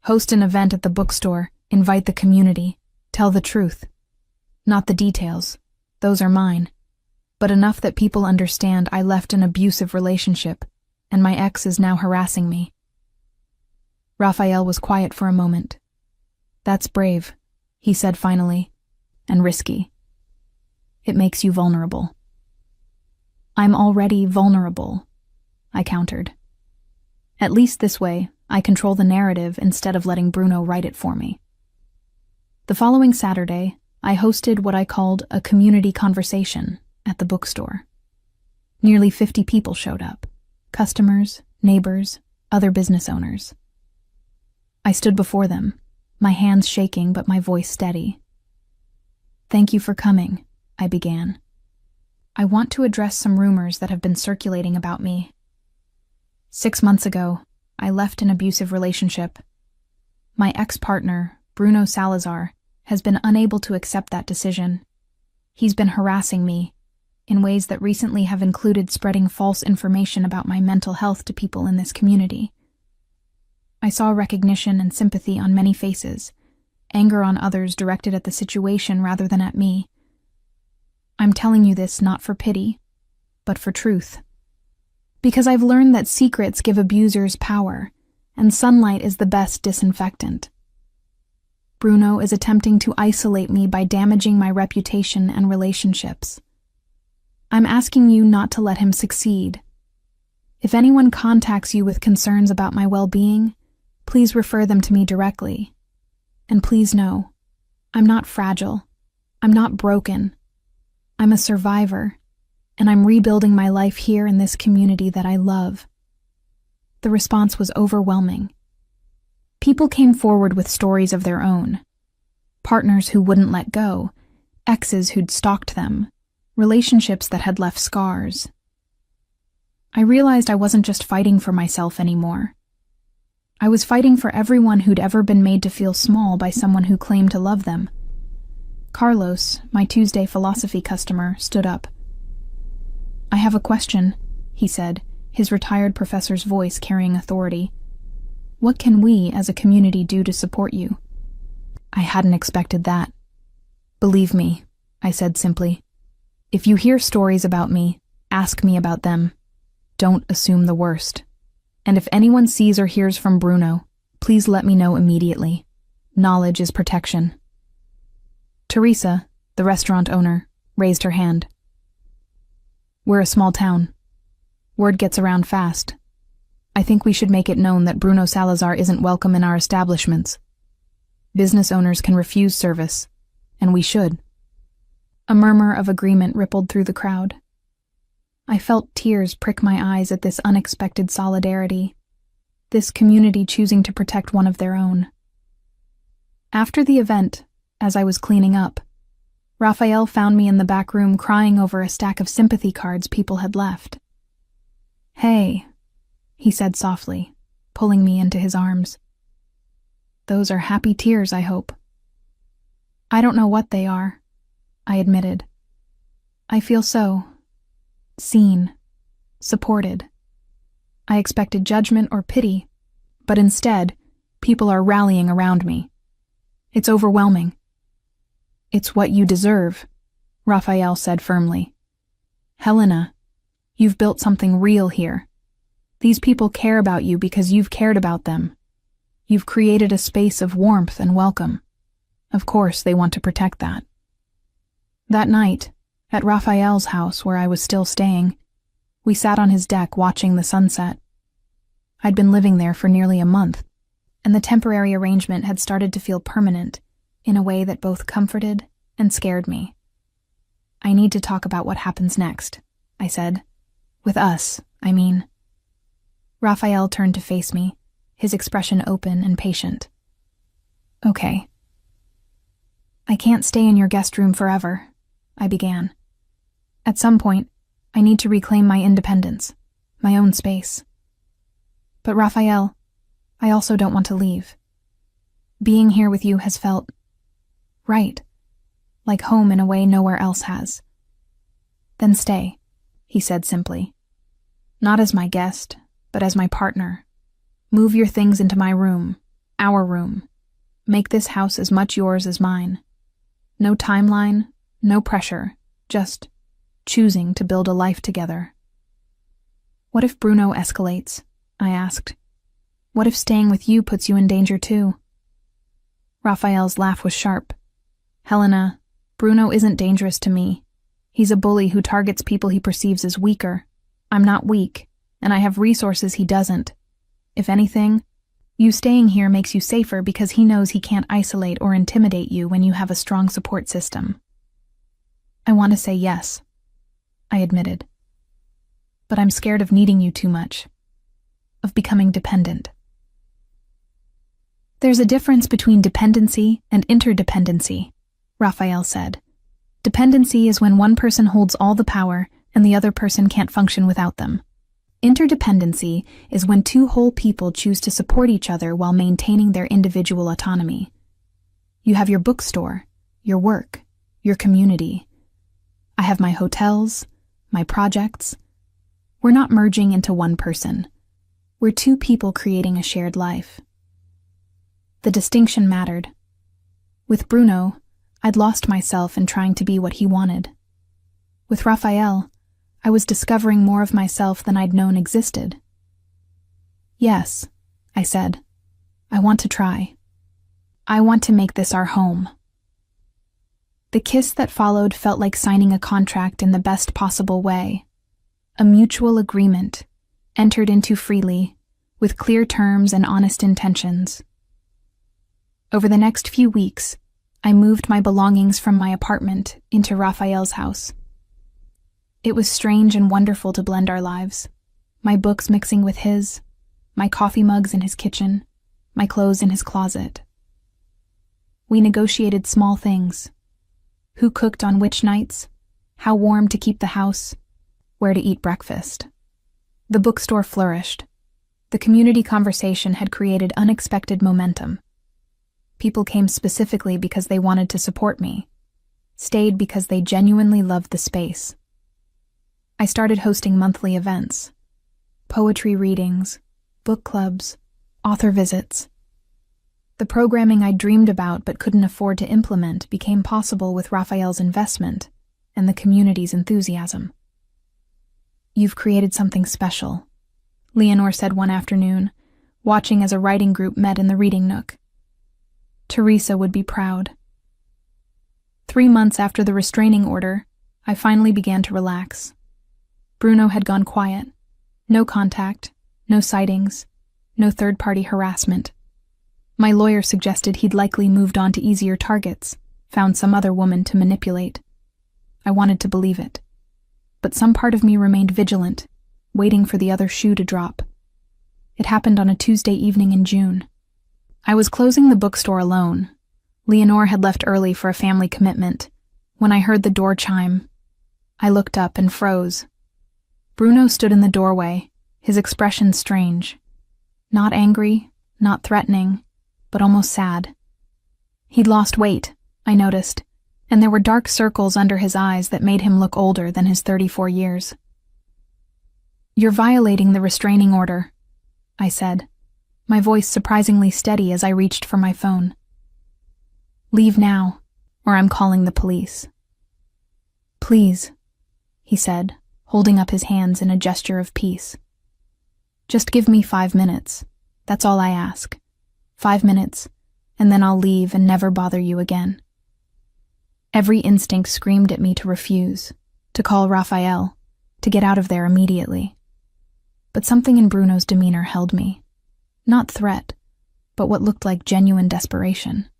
Host an event at the bookstore, invite the community, tell the truth. Not the details, those are mine, but enough that people understand I left an abusive relationship, and my ex is now harassing me. Raphael was quiet for a moment. "That's brave," he said finally, "and risky. It makes you vulnerable." "I'm already vulnerable," I countered. "At least this way, I control the narrative instead of letting Bruno write it for me." The following Saturday, I hosted what I called a community conversation at the bookstore. Nearly 50 people showed up: customers, neighbors, other business owners. I stood before them, my hands shaking but my voice steady. "Thank you for coming," I began. "I want to address some rumors that have been circulating about me. 6 months ago, I left an abusive relationship. My ex-partner, Bruno Salazar, has been unable to accept that decision. He's been harassing me, in ways that recently have included spreading false information about my mental health to people in this community. I saw recognition and sympathy on many faces, anger on others directed at the situation rather than at me. I'm telling you this not for pity, but for truth. Because I've learned that secrets give abusers power, and sunlight is the best disinfectant. Bruno is attempting to isolate me by damaging my reputation and relationships. I'm asking you not to let him succeed. If anyone contacts you with concerns about my well-being, please refer them to me directly. And please know, I'm not fragile. I'm not broken. I'm a survivor, and I'm rebuilding my life here in this community that I love." The response was overwhelming. People came forward with stories of their own. Partners who wouldn't let go, exes who'd stalked them, relationships that had left scars. I realized I wasn't just fighting for myself anymore. I was fighting for everyone who'd ever been made to feel small by someone who claimed to love them. Carlos, my Tuesday philosophy customer, stood up. "I have a question," he said, his retired professor's voice carrying authority. "What can we as a community do to support you?" I hadn't expected that. Believe me, I said simply. If you hear stories about me, ask me about them. Don't assume the worst. And if anyone sees or hears from Bruno, please let me know immediately. Knowledge is protection. Teresa, the restaurant owner, raised her hand. We're a small town. Word gets around fast. I think we should make it known that Bruno Salazar isn't welcome in our establishments. Business owners can refuse service, and we should. A murmur of agreement rippled through the crowd. I felt tears prick my eyes at this unexpected solidarity, this community choosing to protect one of their own. After the event, as I was cleaning up, Raphael found me in the back room crying over a stack of sympathy cards people had left. Hey, he said softly, pulling me into his arms. Those are happy tears, I hope. I don't know what they are, I admitted. I feel so seen, supported. I expected judgment or pity, but instead, people are rallying around me. It's overwhelming. It's what you deserve, Raphael said firmly. Helena, you've built something real here. These people care about you because you've cared about them. You've created a space of warmth and welcome. Of course, they want to protect that. That night, at Raphael's house where I was still staying, we sat on his deck watching the sunset. I'd been living there for nearly a month, and the temporary arrangement had started to feel permanent in a way that both comforted and scared me. I need to talk about what happens next, I said. With us, I mean. Raphael turned to face me, his expression open and patient. Okay. I can't stay in your guest room forever, I began. At some point, I need to reclaim my independence, my own space. But Raphael, I also don't want to leave. Being here with you has felt right, like home in a way nowhere else has. Then stay, he said simply. Not as my guest, but as my partner. Move your things into my room, our room. Make this house as much yours as mine. No timeline, no pressure, just choosing to build a life together. What if Bruno escalates? I asked. What if staying with you puts you in danger too? Raphael's laugh was sharp. Helena, Bruno isn't dangerous to me. He's a bully who targets people he perceives as weaker. I'm not weak, and I have resources he doesn't. If anything, you staying here makes you safer because he knows he can't isolate or intimidate you when you have a strong support system. I want to say yes, I admitted. But I'm scared of needing you too much, of becoming dependent. There's a difference between dependency and interdependency, Raphael said. Dependency is when one person holds all the power and the other person can't function without them. Interdependency is when two whole people choose to support each other while maintaining their individual autonomy. You have your bookstore, your work, your community. I have my hotels, my projects. We're not merging into one person. We're two people creating a shared life. The distinction mattered. With Bruno, I'd lost myself in trying to be what he wanted. With Raphael, I was discovering more of myself than I'd known existed. Yes, I said. I want to try. I want to make this our home. The kiss that followed felt like signing a contract in the best possible way. A mutual agreement, entered into freely, with clear terms and honest intentions. Over the next few weeks, I moved my belongings from my apartment into Raphael's house. It was strange and wonderful to blend our lives, my books mixing with his, my coffee mugs in his kitchen, my clothes in his closet. We negotiated small things. Who cooked on which nights, how warm to keep the house, where to eat breakfast. The bookstore flourished. The community conversation had created unexpected momentum. People came specifically because they wanted to support me, stayed because they genuinely loved the space. I started hosting monthly events, poetry readings, book clubs, author visits. The programming I dreamed about but couldn't afford to implement became possible with Raphael's investment and the community's enthusiasm. "You've created something special," Leonore said one afternoon, watching as a writing group met in the reading nook. Teresa would be proud. 3 months after the restraining order, I finally began to relax. Bruno had gone quiet. No contact, no sightings, no third-party harassment. My lawyer suggested he'd likely moved on to easier targets, found some other woman to manipulate. I wanted to believe it. But some part of me remained vigilant, waiting for the other shoe to drop. It happened on a Tuesday evening in June. I was closing the bookstore alone. Leonore had left early for a family commitment. When I heard the door chime, I looked up and froze. Bruno stood in the doorway, his expression strange. Not angry, not threatening, but almost sad. He'd lost weight, I noticed, and there were dark circles under his eyes that made him look older than his 34 years. "You're violating the restraining order," I said, my voice surprisingly steady as I reached for my phone. "Leave now, or I'm calling the police." "Please," he said, holding up his hands in a gesture of peace. "Just give me 5 minutes. That's all I ask. 5 minutes, and then I'll leave and never bother you again." Every instinct screamed at me to refuse, to call Raphael, to get out of there immediately. But something in Bruno's demeanor held me. Not threat, but what looked like genuine desperation.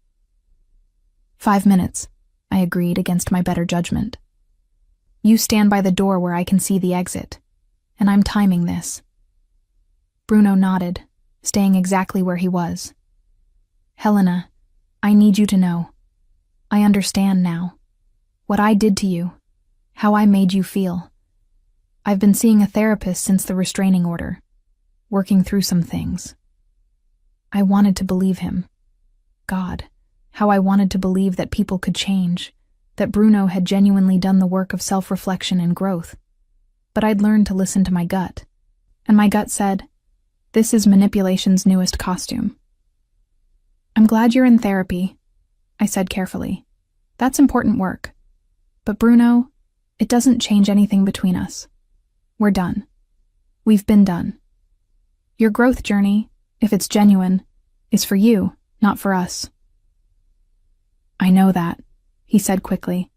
5 minutes, I agreed against my better judgment. "You stand by the door where I can see the exit, and I'm timing this." Bruno nodded, staying exactly where he was. "Helena, I need you to know. I understand now. What I did to you. How I made you feel. I've been seeing a therapist since the restraining order, working through some things." I wanted to believe him. God, how I wanted to believe that people could change, that Bruno had genuinely done the work of self-reflection and growth. But I'd learned to listen to my gut, and my gut said, "This is manipulation's newest costume." "I'm glad you're in therapy," I said carefully. "That's important work. But Bruno, it doesn't change anything between us. We're done. We've been done. Your growth journey, if it's genuine, is for you, not for us." "I know that," he said quickly.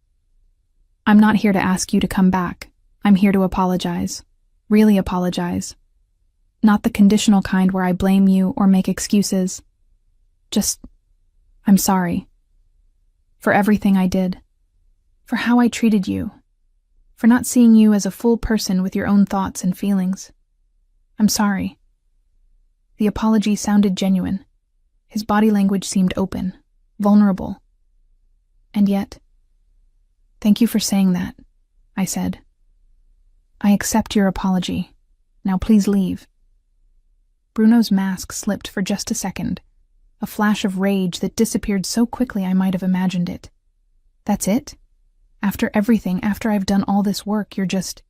"I'm not here to ask you to come back. I'm here to apologize. Really apologize. Not the conditional kind where I blame you or make excuses. Just, I'm sorry. For everything I did. For how I treated you. For not seeing you as a full person with your own thoughts and feelings. I'm sorry." The apology sounded genuine. His body language seemed open, vulnerable. And yet, "Thank you for saying that," I said. "I accept your apology. Now please leave." Bruno's mask slipped for just a second, a flash of rage that disappeared so quickly I might have imagined it. "That's it? After everything, after I've done all this work, you're just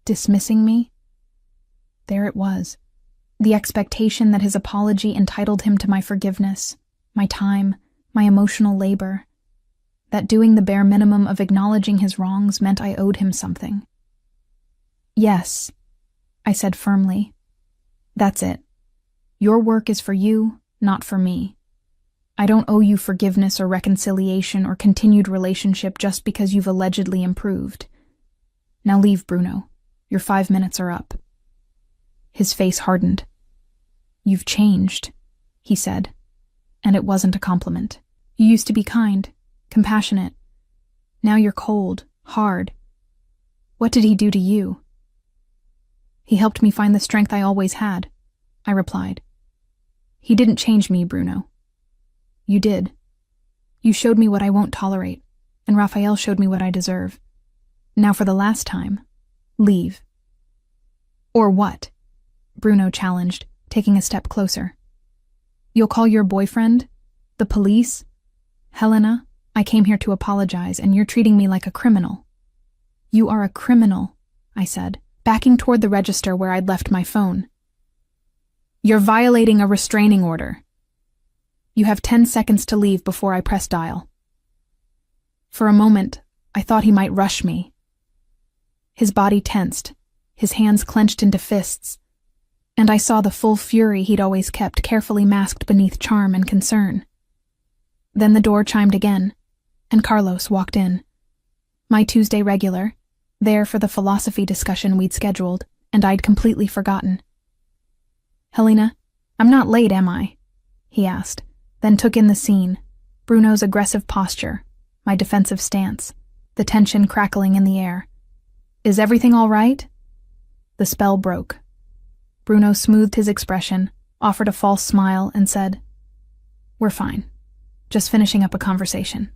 dismissing me?" There it was. The expectation that his apology entitled him to my forgiveness, my time, my emotional labor. That doing the bare minimum of acknowledging his wrongs meant I owed him something. "Yes," I said firmly. "That's it. Your work is for you, not for me. I don't owe you forgiveness or reconciliation or continued relationship just because you've allegedly improved. Now leave, Bruno. Your 5 minutes are up." His face hardened. "You've changed," he said, and it wasn't a compliment. "You used to be kind, compassionate. Now you're cold, hard. What did he do to you?" "He helped me find the strength I always had," I replied. "He didn't change me, Bruno. You did. You showed me what I won't tolerate, and Raphael showed me what I deserve. Now for the last time, leave." "Or what?" Bruno challenged, taking a step closer. "You'll call your boyfriend? The police? Helena, I came here to apologize, and you're treating me like a criminal." "You are a criminal," I said, backing toward the register where I'd left my phone. "You're violating a restraining order." You have 10 seconds to leave before I press dial. For a moment, I thought he might rush me. His body tensed, his hands clenched into fists, and I saw the full fury he'd always kept carefully masked beneath charm and concern. Then the door chimed again, and Carlos walked in. My Tuesday regular, there for the philosophy discussion we'd scheduled, and I'd completely forgotten. "Helena, I'm not late, am I?" he asked, then took in the scene, Bruno's aggressive posture, my defensive stance, the tension crackling in the air. "Is everything all right?" The spell broke. Bruno smoothed his expression, offered a false smile, and said, "We're fine. Just finishing up a conversation."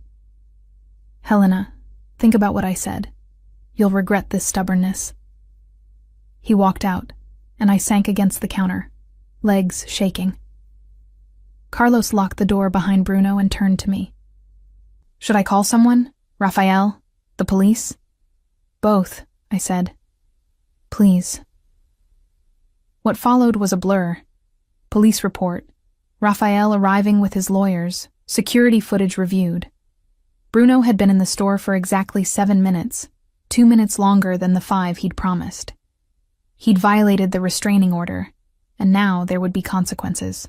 "Helena, think about what I said. You'll regret this stubbornness." He walked out, and I sank against the counter, legs shaking. Carlos locked the door behind Bruno and turned to me. "Should I call someone? Raphael? The police?" "Both," I said. "Please." What followed was a blur. Police report, Raphael arriving with his lawyers, security footage reviewed. Bruno had been in the store for exactly 7 minutes, 2 minutes longer than the 5 he'd promised. He'd violated the restraining order, and now there would be consequences.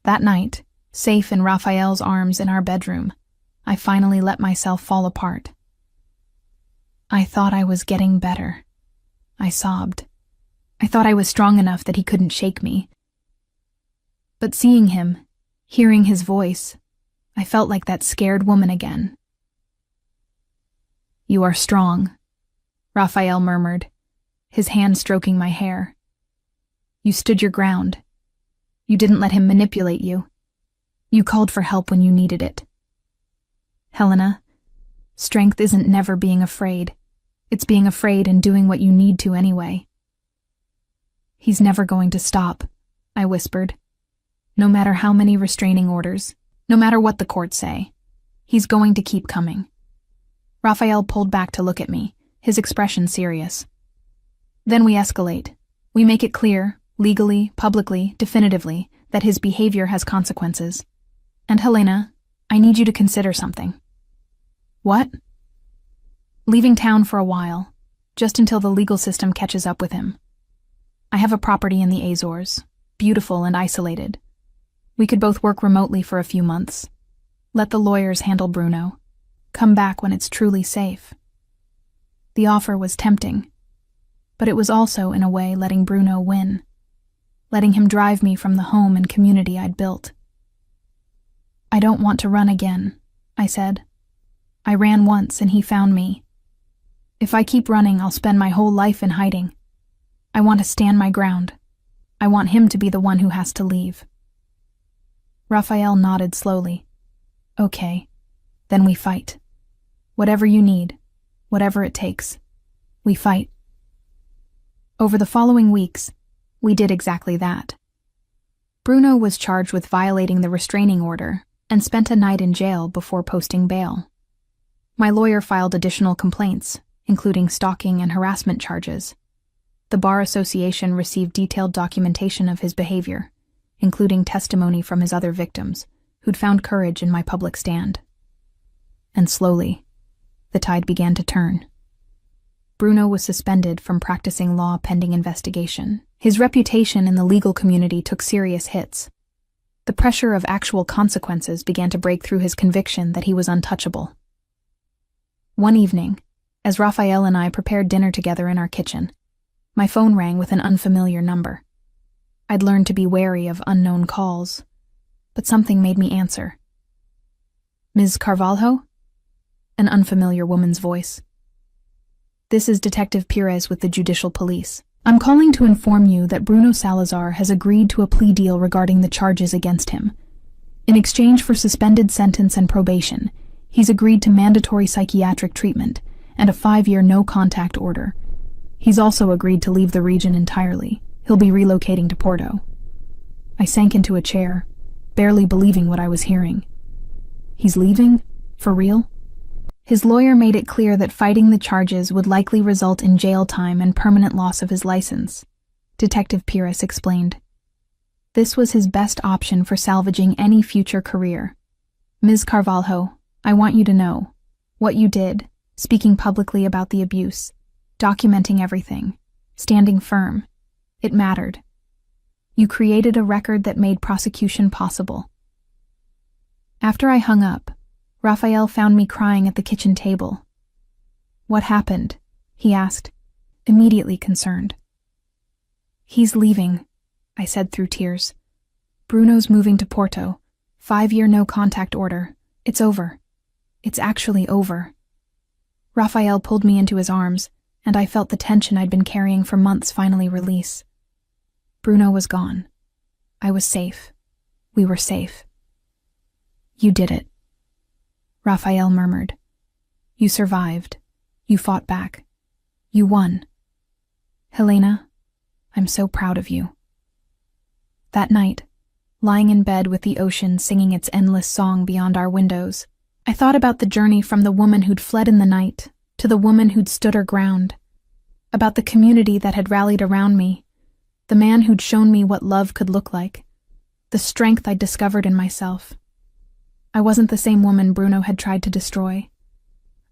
That night, safe in Raphael's arms in our bedroom, I finally let myself fall apart. "I thought I was getting better," I sobbed. I thought I was strong enough that he couldn't shake me. But seeing him, hearing his voice, I felt like that scared woman again. "You are strong," Raphael murmured, his hand stroking my hair. "You stood your ground. You didn't let him manipulate you. You called for help when you needed it. Helena, strength isn't never being afraid. It's being afraid and doing what you need to anyway." "He's never going to stop," I whispered. "No matter how many restraining orders, no matter what the courts say, he's going to keep coming." Raphael pulled back to look at me, his expression serious. "Then we escalate. We make it clear, legally, publicly, definitively, that his behavior has consequences. And Helena, I need you to consider something." "What?" "Leaving town for a while, just until the legal system catches up with him. I have a property in the Azores, beautiful and isolated. We could both work remotely for a few months. Let the lawyers handle Bruno. Come back when it's truly safe." The offer was tempting, but it was also, in a way, letting Bruno win, letting him drive me from the home and community I'd built. "I don't want to run again," I said. "I ran once and he found me. If I keep running, I'll spend my whole life in hiding. I want to stand my ground. I want him to be the one who has to leave." Raphael nodded slowly. "Okay, then we fight. Whatever you need, whatever it takes, we fight." Over the following weeks, we did exactly that. Bruno was charged with violating the restraining order and spent a night in jail before posting bail. My lawyer filed additional complaints, including stalking and harassment charges. The Bar Association received detailed documentation of his behavior, including testimony from his other victims, who'd found courage in my public stand. And slowly, the tide began to turn. Bruno was suspended from practicing law pending investigation. His reputation in the legal community took serious hits. The pressure of actual consequences began to break through his conviction that he was untouchable. One evening, as Raphael and I prepared dinner together in our kitchen, my phone rang with an unfamiliar number. I'd learned to be wary of unknown calls, but something made me answer. "Ms. Carvalho?" An unfamiliar woman's voice. "This is Detective Pires with the Judicial Police. I'm calling to inform you that Bruno Salazar has agreed to a plea deal regarding the charges against him. In exchange for suspended sentence and probation, he's agreed to mandatory psychiatric treatment and a 5-year no-contact order. He's also agreed to leave the region entirely. He'll be relocating to Porto." I sank into a chair, barely believing what I was hearing. He's leaving? For real? His lawyer made it clear that fighting the charges would likely result in jail time and permanent loss of his license, Detective Pires explained. This was his best option for salvaging any future career. Ms. Carvalho, I want you to know what you did, speaking publicly about the abuse, documenting everything, standing firm. It mattered. You created a record that made prosecution possible. After I hung up, Raphael found me crying at the kitchen table. What happened? He asked, immediately concerned. He's leaving, I said through tears. Bruno's moving to Porto. 5-year no-contact order. It's over. It's actually over. Raphael pulled me into his arms, and I felt the tension I'd been carrying for months finally release. Bruno was gone. I was safe. We were safe. You did it. Raphael murmured. You survived. You fought back. You won. Helena, I'm so proud of you. That night, lying in bed with the ocean singing its endless song beyond our windows, I thought about the journey from the woman who'd fled in the night to the woman who'd stood her ground, about the community that had rallied around me, the man who'd shown me what love could look like, the strength I'd discovered in myself. I wasn't the same woman Bruno had tried to destroy.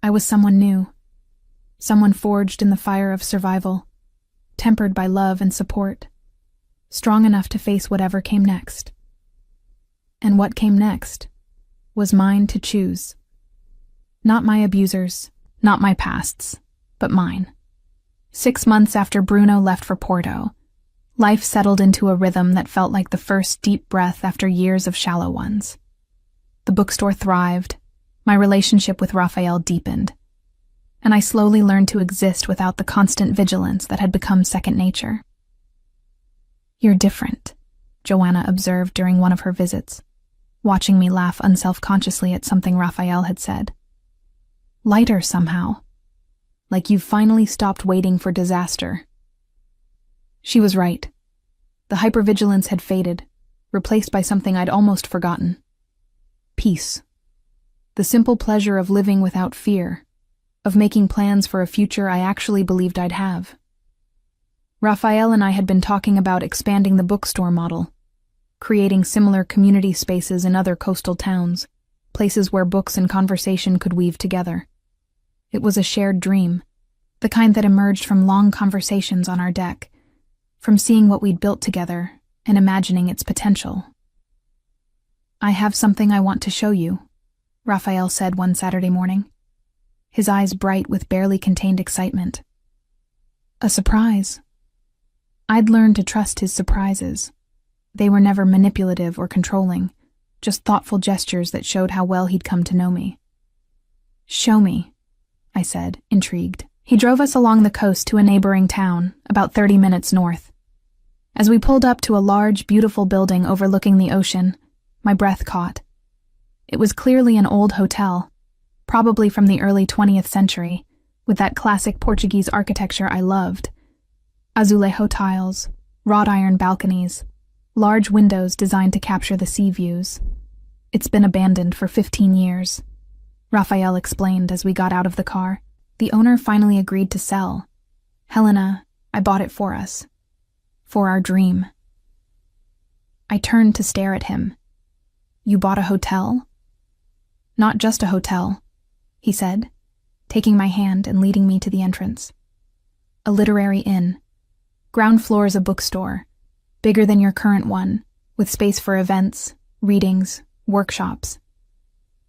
I was someone new, someone forged in the fire of survival, tempered by love and support, strong enough to face whatever came next. And what came next was mine to choose. Not my abusers, not my pasts, but mine. 6 months after Bruno left for Porto, life settled into a rhythm that felt like the first deep breath after years of shallow ones. The bookstore thrived, my relationship with Raphael deepened, and I slowly learned to exist without the constant vigilance that had become second nature. You're different, Joanna observed during one of her visits, watching me laugh unselfconsciously at something Raphael had said. Lighter somehow, like you've finally stopped waiting for disaster. She was right. The hypervigilance had faded, replaced by something I'd almost forgotten. Peace. The simple pleasure of living without fear, of making plans for a future I actually believed I'd have. Raphael and I had been talking about expanding the bookstore model, creating similar community spaces in other coastal towns, places where books and conversation could weave together. It was a shared dream, the kind that emerged from long conversations on our deck, from seeing what we'd built together and imagining its potential. I have something I want to show you, Raphael said one Saturday morning, his eyes bright with barely contained excitement. A surprise. I'd learned to trust his surprises. They were never manipulative or controlling, just thoughtful gestures that showed how well he'd come to know me. Show me, I said, intrigued. He drove us along the coast to a neighboring town, about 30 minutes north. As we pulled up to a large, beautiful building overlooking the ocean, my breath caught. It was clearly an old hotel, probably from the early 20th century, with that classic Portuguese architecture I loved. Azulejo tiles, wrought iron balconies, large windows designed to capture the sea views. It's been abandoned for 15 years, Raphael explained as we got out of the car. The owner finally agreed to sell. Helena, I bought it for us. For our dream. I turned to stare at him. You bought a hotel? Not just a hotel, he said, taking my hand and leading me to the entrance. A literary inn. Ground floor is a bookstore, bigger than your current one, with space for events, readings, workshops.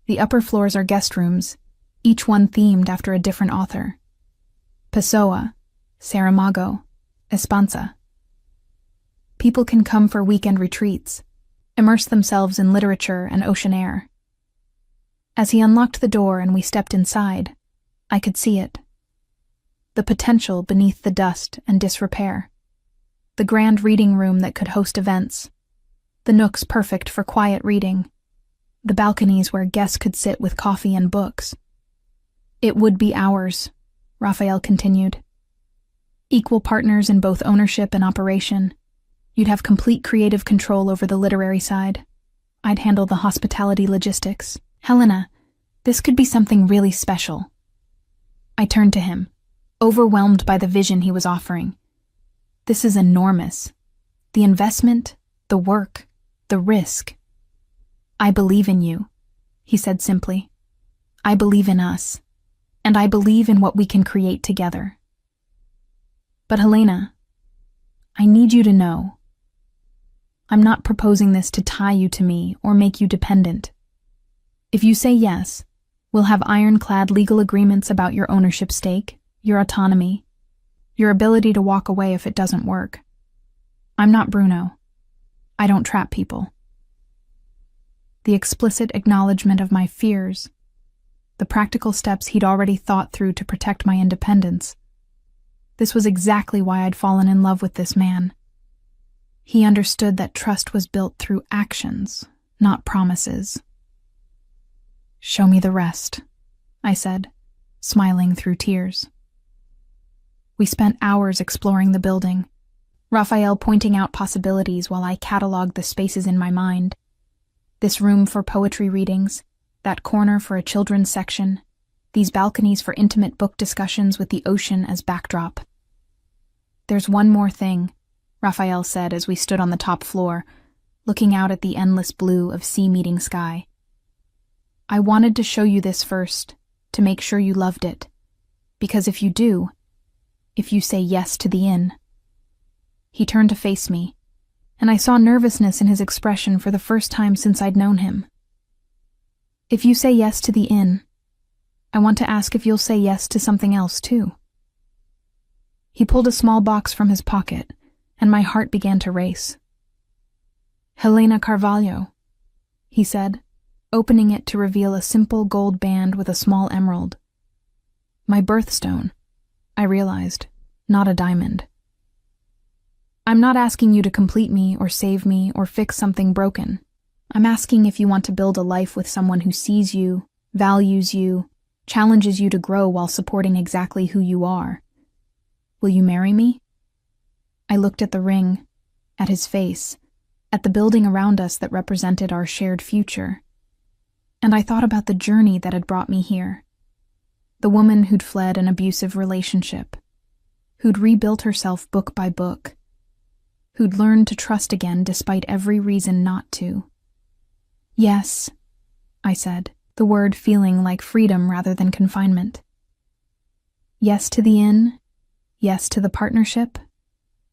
The upper floors are guest rooms, each one themed after a different author. Pessoa, Saramago, Espansa. People can come for weekend retreats, immerse themselves in literature and ocean air. As he unlocked the door and we stepped inside, I could see it. The potential beneath the dust and disrepair. The grand reading room that could host events. The nooks perfect for quiet reading. The balconies where guests could sit with coffee and books. It would be ours, Raphael continued. Equal partners in both ownership and operation. You'd have complete creative control over the literary side. I'd handle the hospitality logistics. Helena, this could be something really special. I turned to him, overwhelmed by the vision he was offering. This is enormous. The investment, the work, the risk. I believe in you, he said simply. I believe in us, and I believe in what we can create together. But Helena, I need you to know, I'm not proposing this to tie you to me or make you dependent. If you say yes, we'll have ironclad legal agreements about your ownership stake, your autonomy, your ability to walk away if it doesn't work. I'm not Bruno. I don't trap people. The explicit acknowledgement of my fears, the practical steps he'd already thought through to protect my independence. This was exactly why I'd fallen in love with this man. He understood that trust was built through actions, not promises. Show me the rest, I said, smiling through tears. We spent hours exploring the building, Raphael pointing out possibilities while I cataloged the spaces in my mind. This room for poetry readings, that corner for a children's section, these balconies for intimate book discussions with the ocean as backdrop. There's one more thing, Raphael said as we stood on the top floor, looking out at the endless blue of sea-meeting sky. I wanted to show you this first, to make sure you loved it. Because if you do, if you say yes to the inn. He turned to face me, and I saw nervousness in his expression for the first time since I'd known him. If you say yes to the inn, I want to ask if you'll say yes to something else too. He pulled a small box from his pocket, and my heart began to race. Helena Carvalho, he said, opening it to reveal a simple gold band with a small emerald. My birthstone, I realized, not a diamond. I'm not asking you to complete me or save me or fix something broken. I'm asking if you want to build a life with someone who sees you, values you, challenges you to grow while supporting exactly who you are. Will you marry me? I looked at the ring, at his face, at the building around us that represented our shared future. And I thought about the journey that had brought me here. The woman who'd fled an abusive relationship, who'd rebuilt herself book by book, who'd learned to trust again despite every reason not to. Yes, I said, the word feeling like freedom rather than confinement. Yes to the inn, yes to the partnership,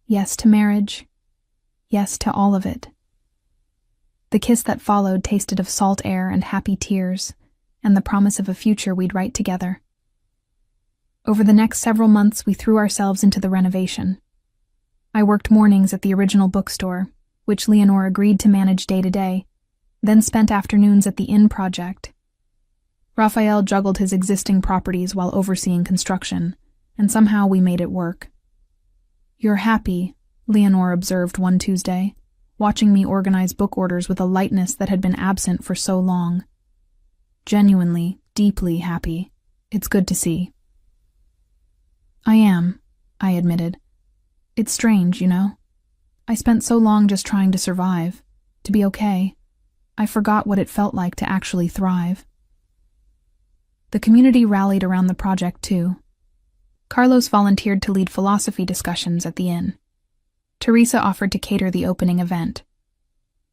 yes to marriage, yes to all of it. The kiss that followed tasted of salt air and happy tears, and the promise of a future we'd write together. Over the next several months, we threw ourselves into the renovation. I worked mornings at the original bookstore, which Leonor agreed to manage day to day, then spent afternoons at the inn project. Raphael juggled his existing properties while overseeing construction, and somehow we made it work. You're happy, Leonor observed one Tuesday, watching me organize book orders with a lightness that had been absent for so long. Genuinely, deeply happy. It's good to see. I am, I admitted. It's strange, you know. I spent so long just trying to survive, to be okay. I forgot what it felt like to actually thrive. The community rallied around the project, too. Carlos volunteered to lead philosophy discussions at the inn. Teresa offered to cater the opening event.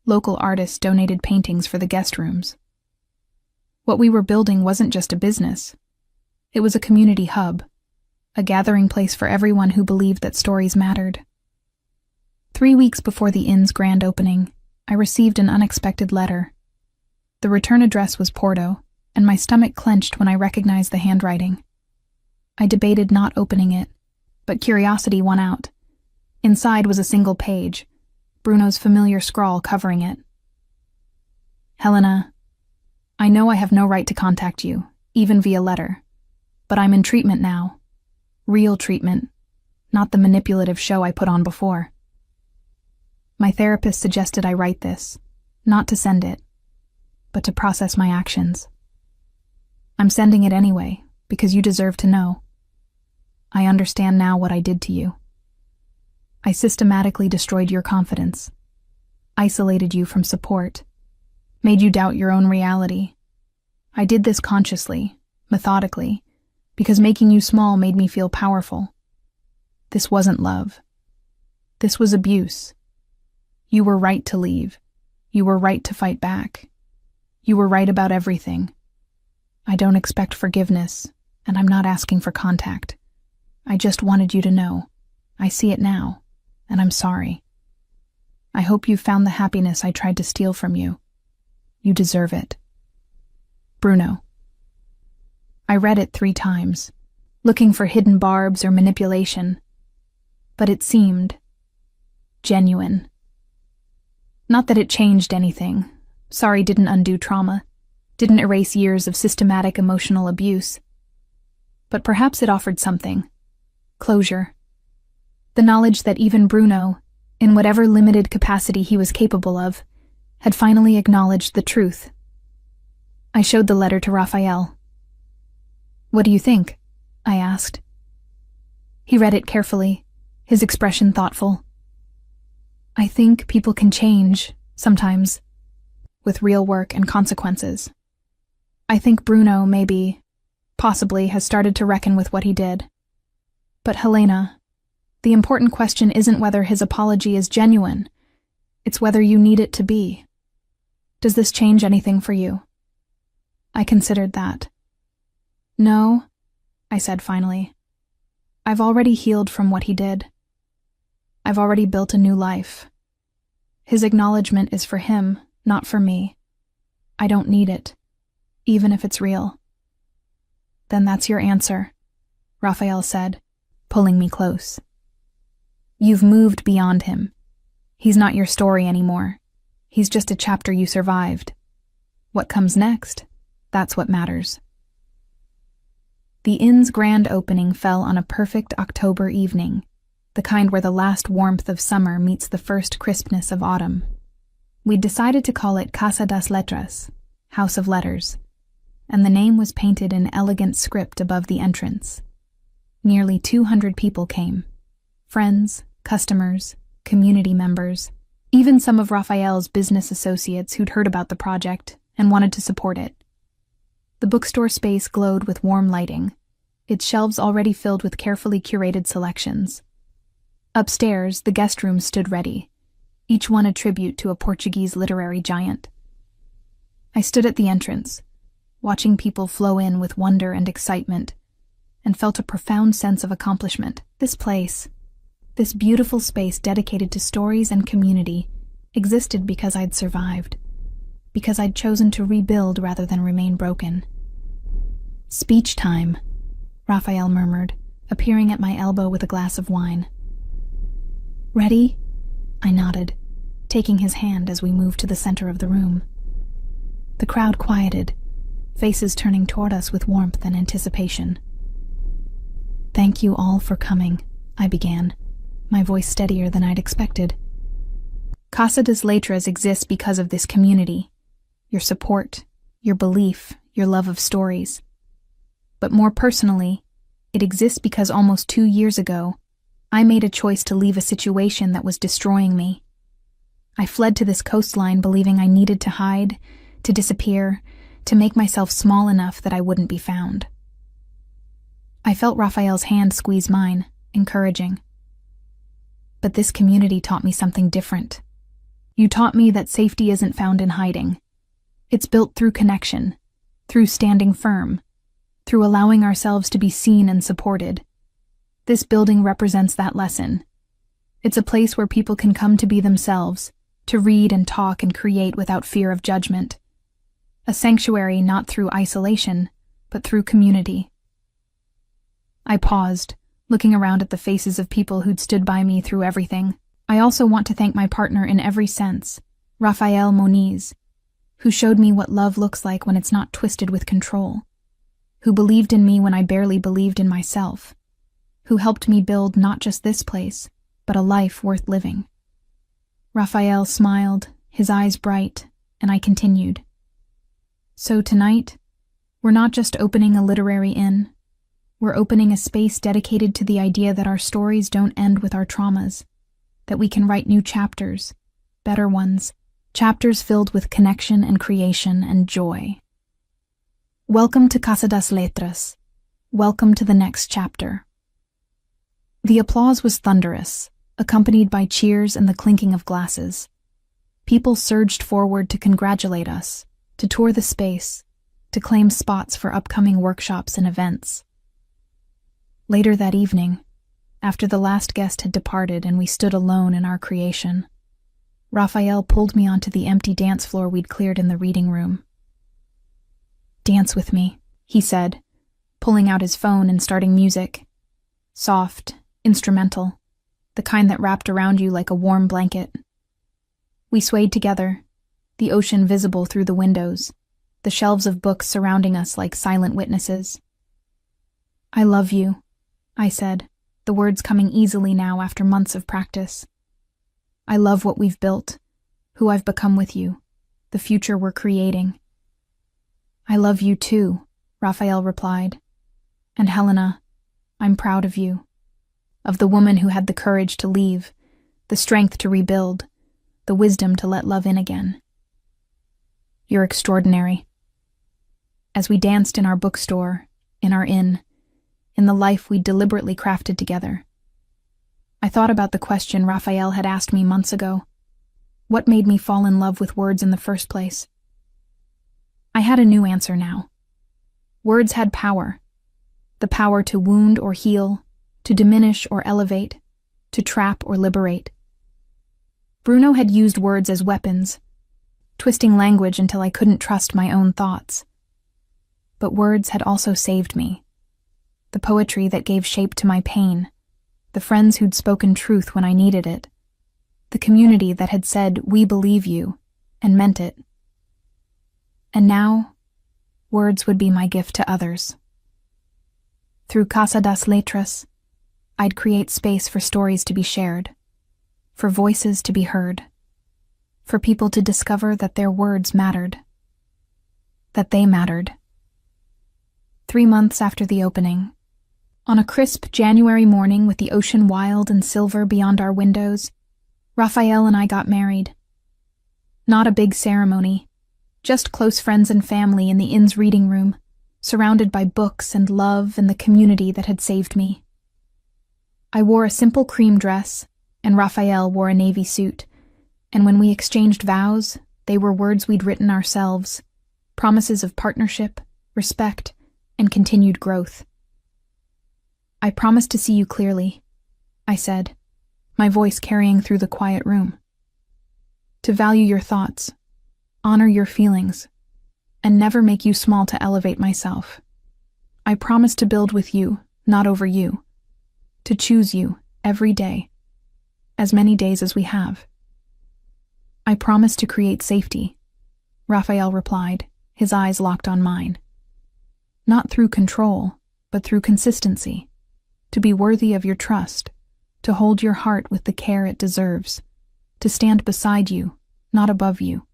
Local artists donated paintings for the guest rooms. What we were building wasn't just a business. It was a community hub, a gathering place for everyone who believed that stories mattered. 3 weeks before the inn's grand opening, I received an unexpected letter. The return address was Porto, and my stomach clenched when I recognized the handwriting. I debated not opening it, but curiosity won out. Inside was a single page, Bruno's familiar scrawl covering it. Helena, I know I have no right to contact you, even via letter, but I'm in treatment now. Real treatment, not the manipulative show I put on before. My therapist suggested I write this, not to send it, but to process my actions. I'm sending it anyway, because you deserve to know. I understand now what I did to you. I systematically destroyed your confidence, isolated you from support, made you doubt your own reality. I did this consciously, methodically, because making you small made me feel powerful. This wasn't love. This was abuse. You were right to leave. You were right to fight back. You were right about everything. I don't expect forgiveness, and I'm not asking for contact. I just wanted you to know. I see it now, and I'm sorry. I hope you found the happiness I tried to steal from you. You deserve it. Bruno. I read it 3 times, looking for hidden barbs or manipulation, but it seemed genuine. Not that it changed anything. Sorry didn't undo trauma, didn't erase years of systematic emotional abuse. But perhaps it offered something. Closure. The knowledge that even Bruno, in whatever limited capacity he was capable of, had finally acknowledged the truth. I showed the letter to Raphael. "What do you think?" I asked. He read it carefully, his expression thoughtful. "I think people can change, sometimes, with real work and consequences. I think Bruno possibly has started to reckon with what he did. But Helena, the important question isn't whether his apology is genuine, it's whether you need it to be. Does this change anything for you?" I considered that. "No," I said finally. "I've already healed from what he did. I've already built a new life. His acknowledgement is for him, not for me. I don't need it, even if it's real." "Then that's your answer," Raphael said, pulling me close. "You've moved beyond him. He's not your story anymore. He's just a chapter you survived. What comes next? That's what matters." The inn's grand opening fell on a perfect October evening, the kind where the last warmth of summer meets the first crispness of autumn. We'd decided to call it Casa das Letras, House of Letters, and the name was painted in elegant script above the entrance. Nearly 200 people came. Friends, customers, community members, even some of Raphael's business associates who'd heard about the project and wanted to support it. The bookstore space glowed with warm lighting, its shelves already filled with carefully curated selections. Upstairs, the guest rooms stood ready, each one a tribute to a Portuguese literary giant. I stood at the entrance, watching people flow in with wonder and excitement, and felt a profound sense of accomplishment. This place, this beautiful space dedicated to stories and community, existed because I'd survived, because I'd chosen to rebuild rather than remain broken. "Speech time," Raphael murmured, appearing at my elbow with a glass of wine. "Ready?" I nodded, taking his hand as we moved to the center of the room. The crowd quieted, faces turning toward us with warmth and anticipation. "Thank you all for coming," I began, my voice steadier than I'd expected. Casa das Letras exists because of this community, your support, your belief, your love of stories. But more personally, it exists because almost 2 years ago, I made a choice to leave a situation that was destroying me. I fled to this coastline believing I needed to hide, to disappear, to make myself small enough that I wouldn't be found. I felt Raphael's hand squeeze mine, encouraging. But this community taught me something different. You taught me that safety isn't found in hiding. It's built through connection, through standing firm, through allowing ourselves to be seen and supported. This building represents that lesson. It's a place where people can come to be themselves, to read and talk and create without fear of judgment. A sanctuary not through isolation, but through community. I paused, looking around at the faces of people who'd stood by me through everything. I also want to thank my partner in every sense, Raphael Moniz, who showed me what love looks like when it's not twisted with control, who believed in me when I barely believed in myself, who helped me build not just this place, but a life worth living. Raphael smiled, his eyes bright, and I continued. So tonight, we're not just opening a literary inn, we're opening a space dedicated to the idea that our stories don't end with our traumas, that we can write new chapters, better ones, chapters filled with connection and creation and joy. Welcome to Casa das Letras. Welcome to the next chapter. The applause was thunderous, accompanied by cheers and the clinking of glasses. People surged forward to congratulate us, to tour the space, to claim spots for upcoming workshops and events. Later that evening, after the last guest had departed and we stood alone in our creation, Raphael pulled me onto the empty dance floor we'd cleared in the reading room. "Dance with me," he said, pulling out his phone and starting music. Soft, instrumental, the kind that wrapped around you like a warm blanket. We swayed together, the ocean visible through the windows, the shelves of books surrounding us like silent witnesses. "I love you," I said, the words coming easily now after months of practice. "I love what we've built, who I've become with you, the future we're creating." "I love you too," Raphael replied. "And Helena, I'm proud of you, of the woman who had the courage to leave, the strength to rebuild, the wisdom to let love in again. You're extraordinary." As we danced in our bookstore, in our inn, in the life we deliberately crafted together, I thought about the question Raphael had asked me months ago. What made me fall in love with words in the first place? I had a new answer now. Words had power. The power to wound or heal, to diminish or elevate, to trap or liberate. Bruno had used words as weapons, twisting language until I couldn't trust my own thoughts. But words had also saved me. The poetry that gave shape to my pain, the friends who'd spoken truth when I needed it, the community that had said, "We believe you," and meant it. And now, words would be my gift to others. Through Casa das Letras, I'd create space for stories to be shared, for voices to be heard, for people to discover that their words mattered, that they mattered. 3 months after the opening, on a crisp January morning with the ocean wild and silver beyond our windows, Raphael and I got married. Not a big ceremony, just close friends and family in the inn's reading room, surrounded by books and love and the community that had saved me. I wore a simple cream dress, and Raphael wore a navy suit, and when we exchanged vows, they were words we'd written ourselves, promises of partnership, respect, and continued growth. "I promise to see you clearly," I said, my voice carrying through the quiet room. "To value your thoughts, honor your feelings, and never make you small to elevate myself. I promise to build with you, not over you. To choose you every day, as many days as we have." "I promise to create safety," Raphael replied, his eyes locked on mine. "Not through control, but through consistency. To be worthy of your trust, to hold your heart with the care it deserves, to stand beside you, not above you,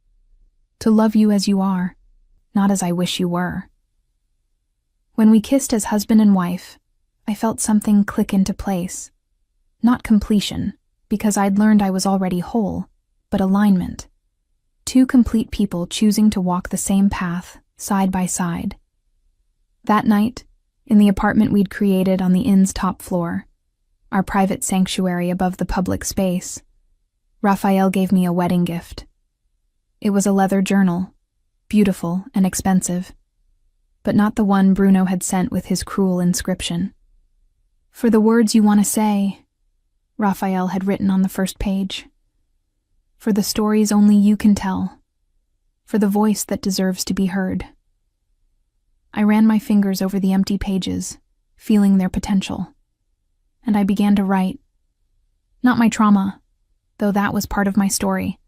to love you as you are, not as I wish you were." When we kissed as husband and wife, I felt something click into place. Not completion, because I'd learned I was already whole, but alignment. Two complete people choosing to walk the same path, side by side. That night, in the apartment we'd created on the inn's top floor, our private sanctuary above the public space, Raphael gave me a wedding gift. It was a leather journal, beautiful and expensive, but not the one Bruno had sent with his cruel inscription. "For the words you want to say," Raphael had written on the first page. "For the stories only you can tell. For the voice that deserves to be heard." I ran my fingers over the empty pages, feeling their potential. And I began to write. Not my trauma, though that was part of my story,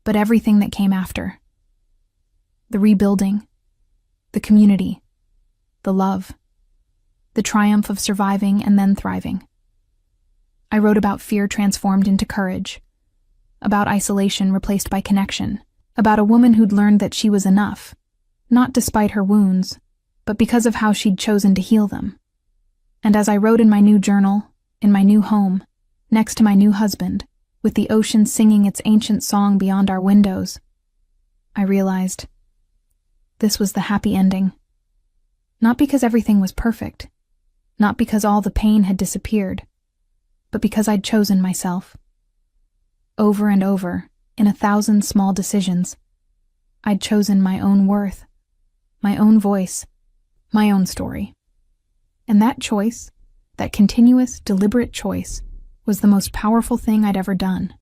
but everything that came after. The rebuilding, the community, the love, the triumph of surviving and then thriving. I wrote about fear transformed into courage, about isolation replaced by connection, about a woman who'd learned that she was enough, not despite her wounds, but because of how she'd chosen to heal them. And as I wrote in my new journal, in my new home, next to my new husband, with the ocean singing its ancient song beyond our windows, I realized this was the happy ending. Not because everything was perfect, not because all the pain had disappeared, but because I'd chosen myself. Over and over, in 1,000 small decisions. I'd chosen my own worth, my own voice, my own story. And that choice, that continuous, deliberate choice, was the most powerful thing I'd ever done.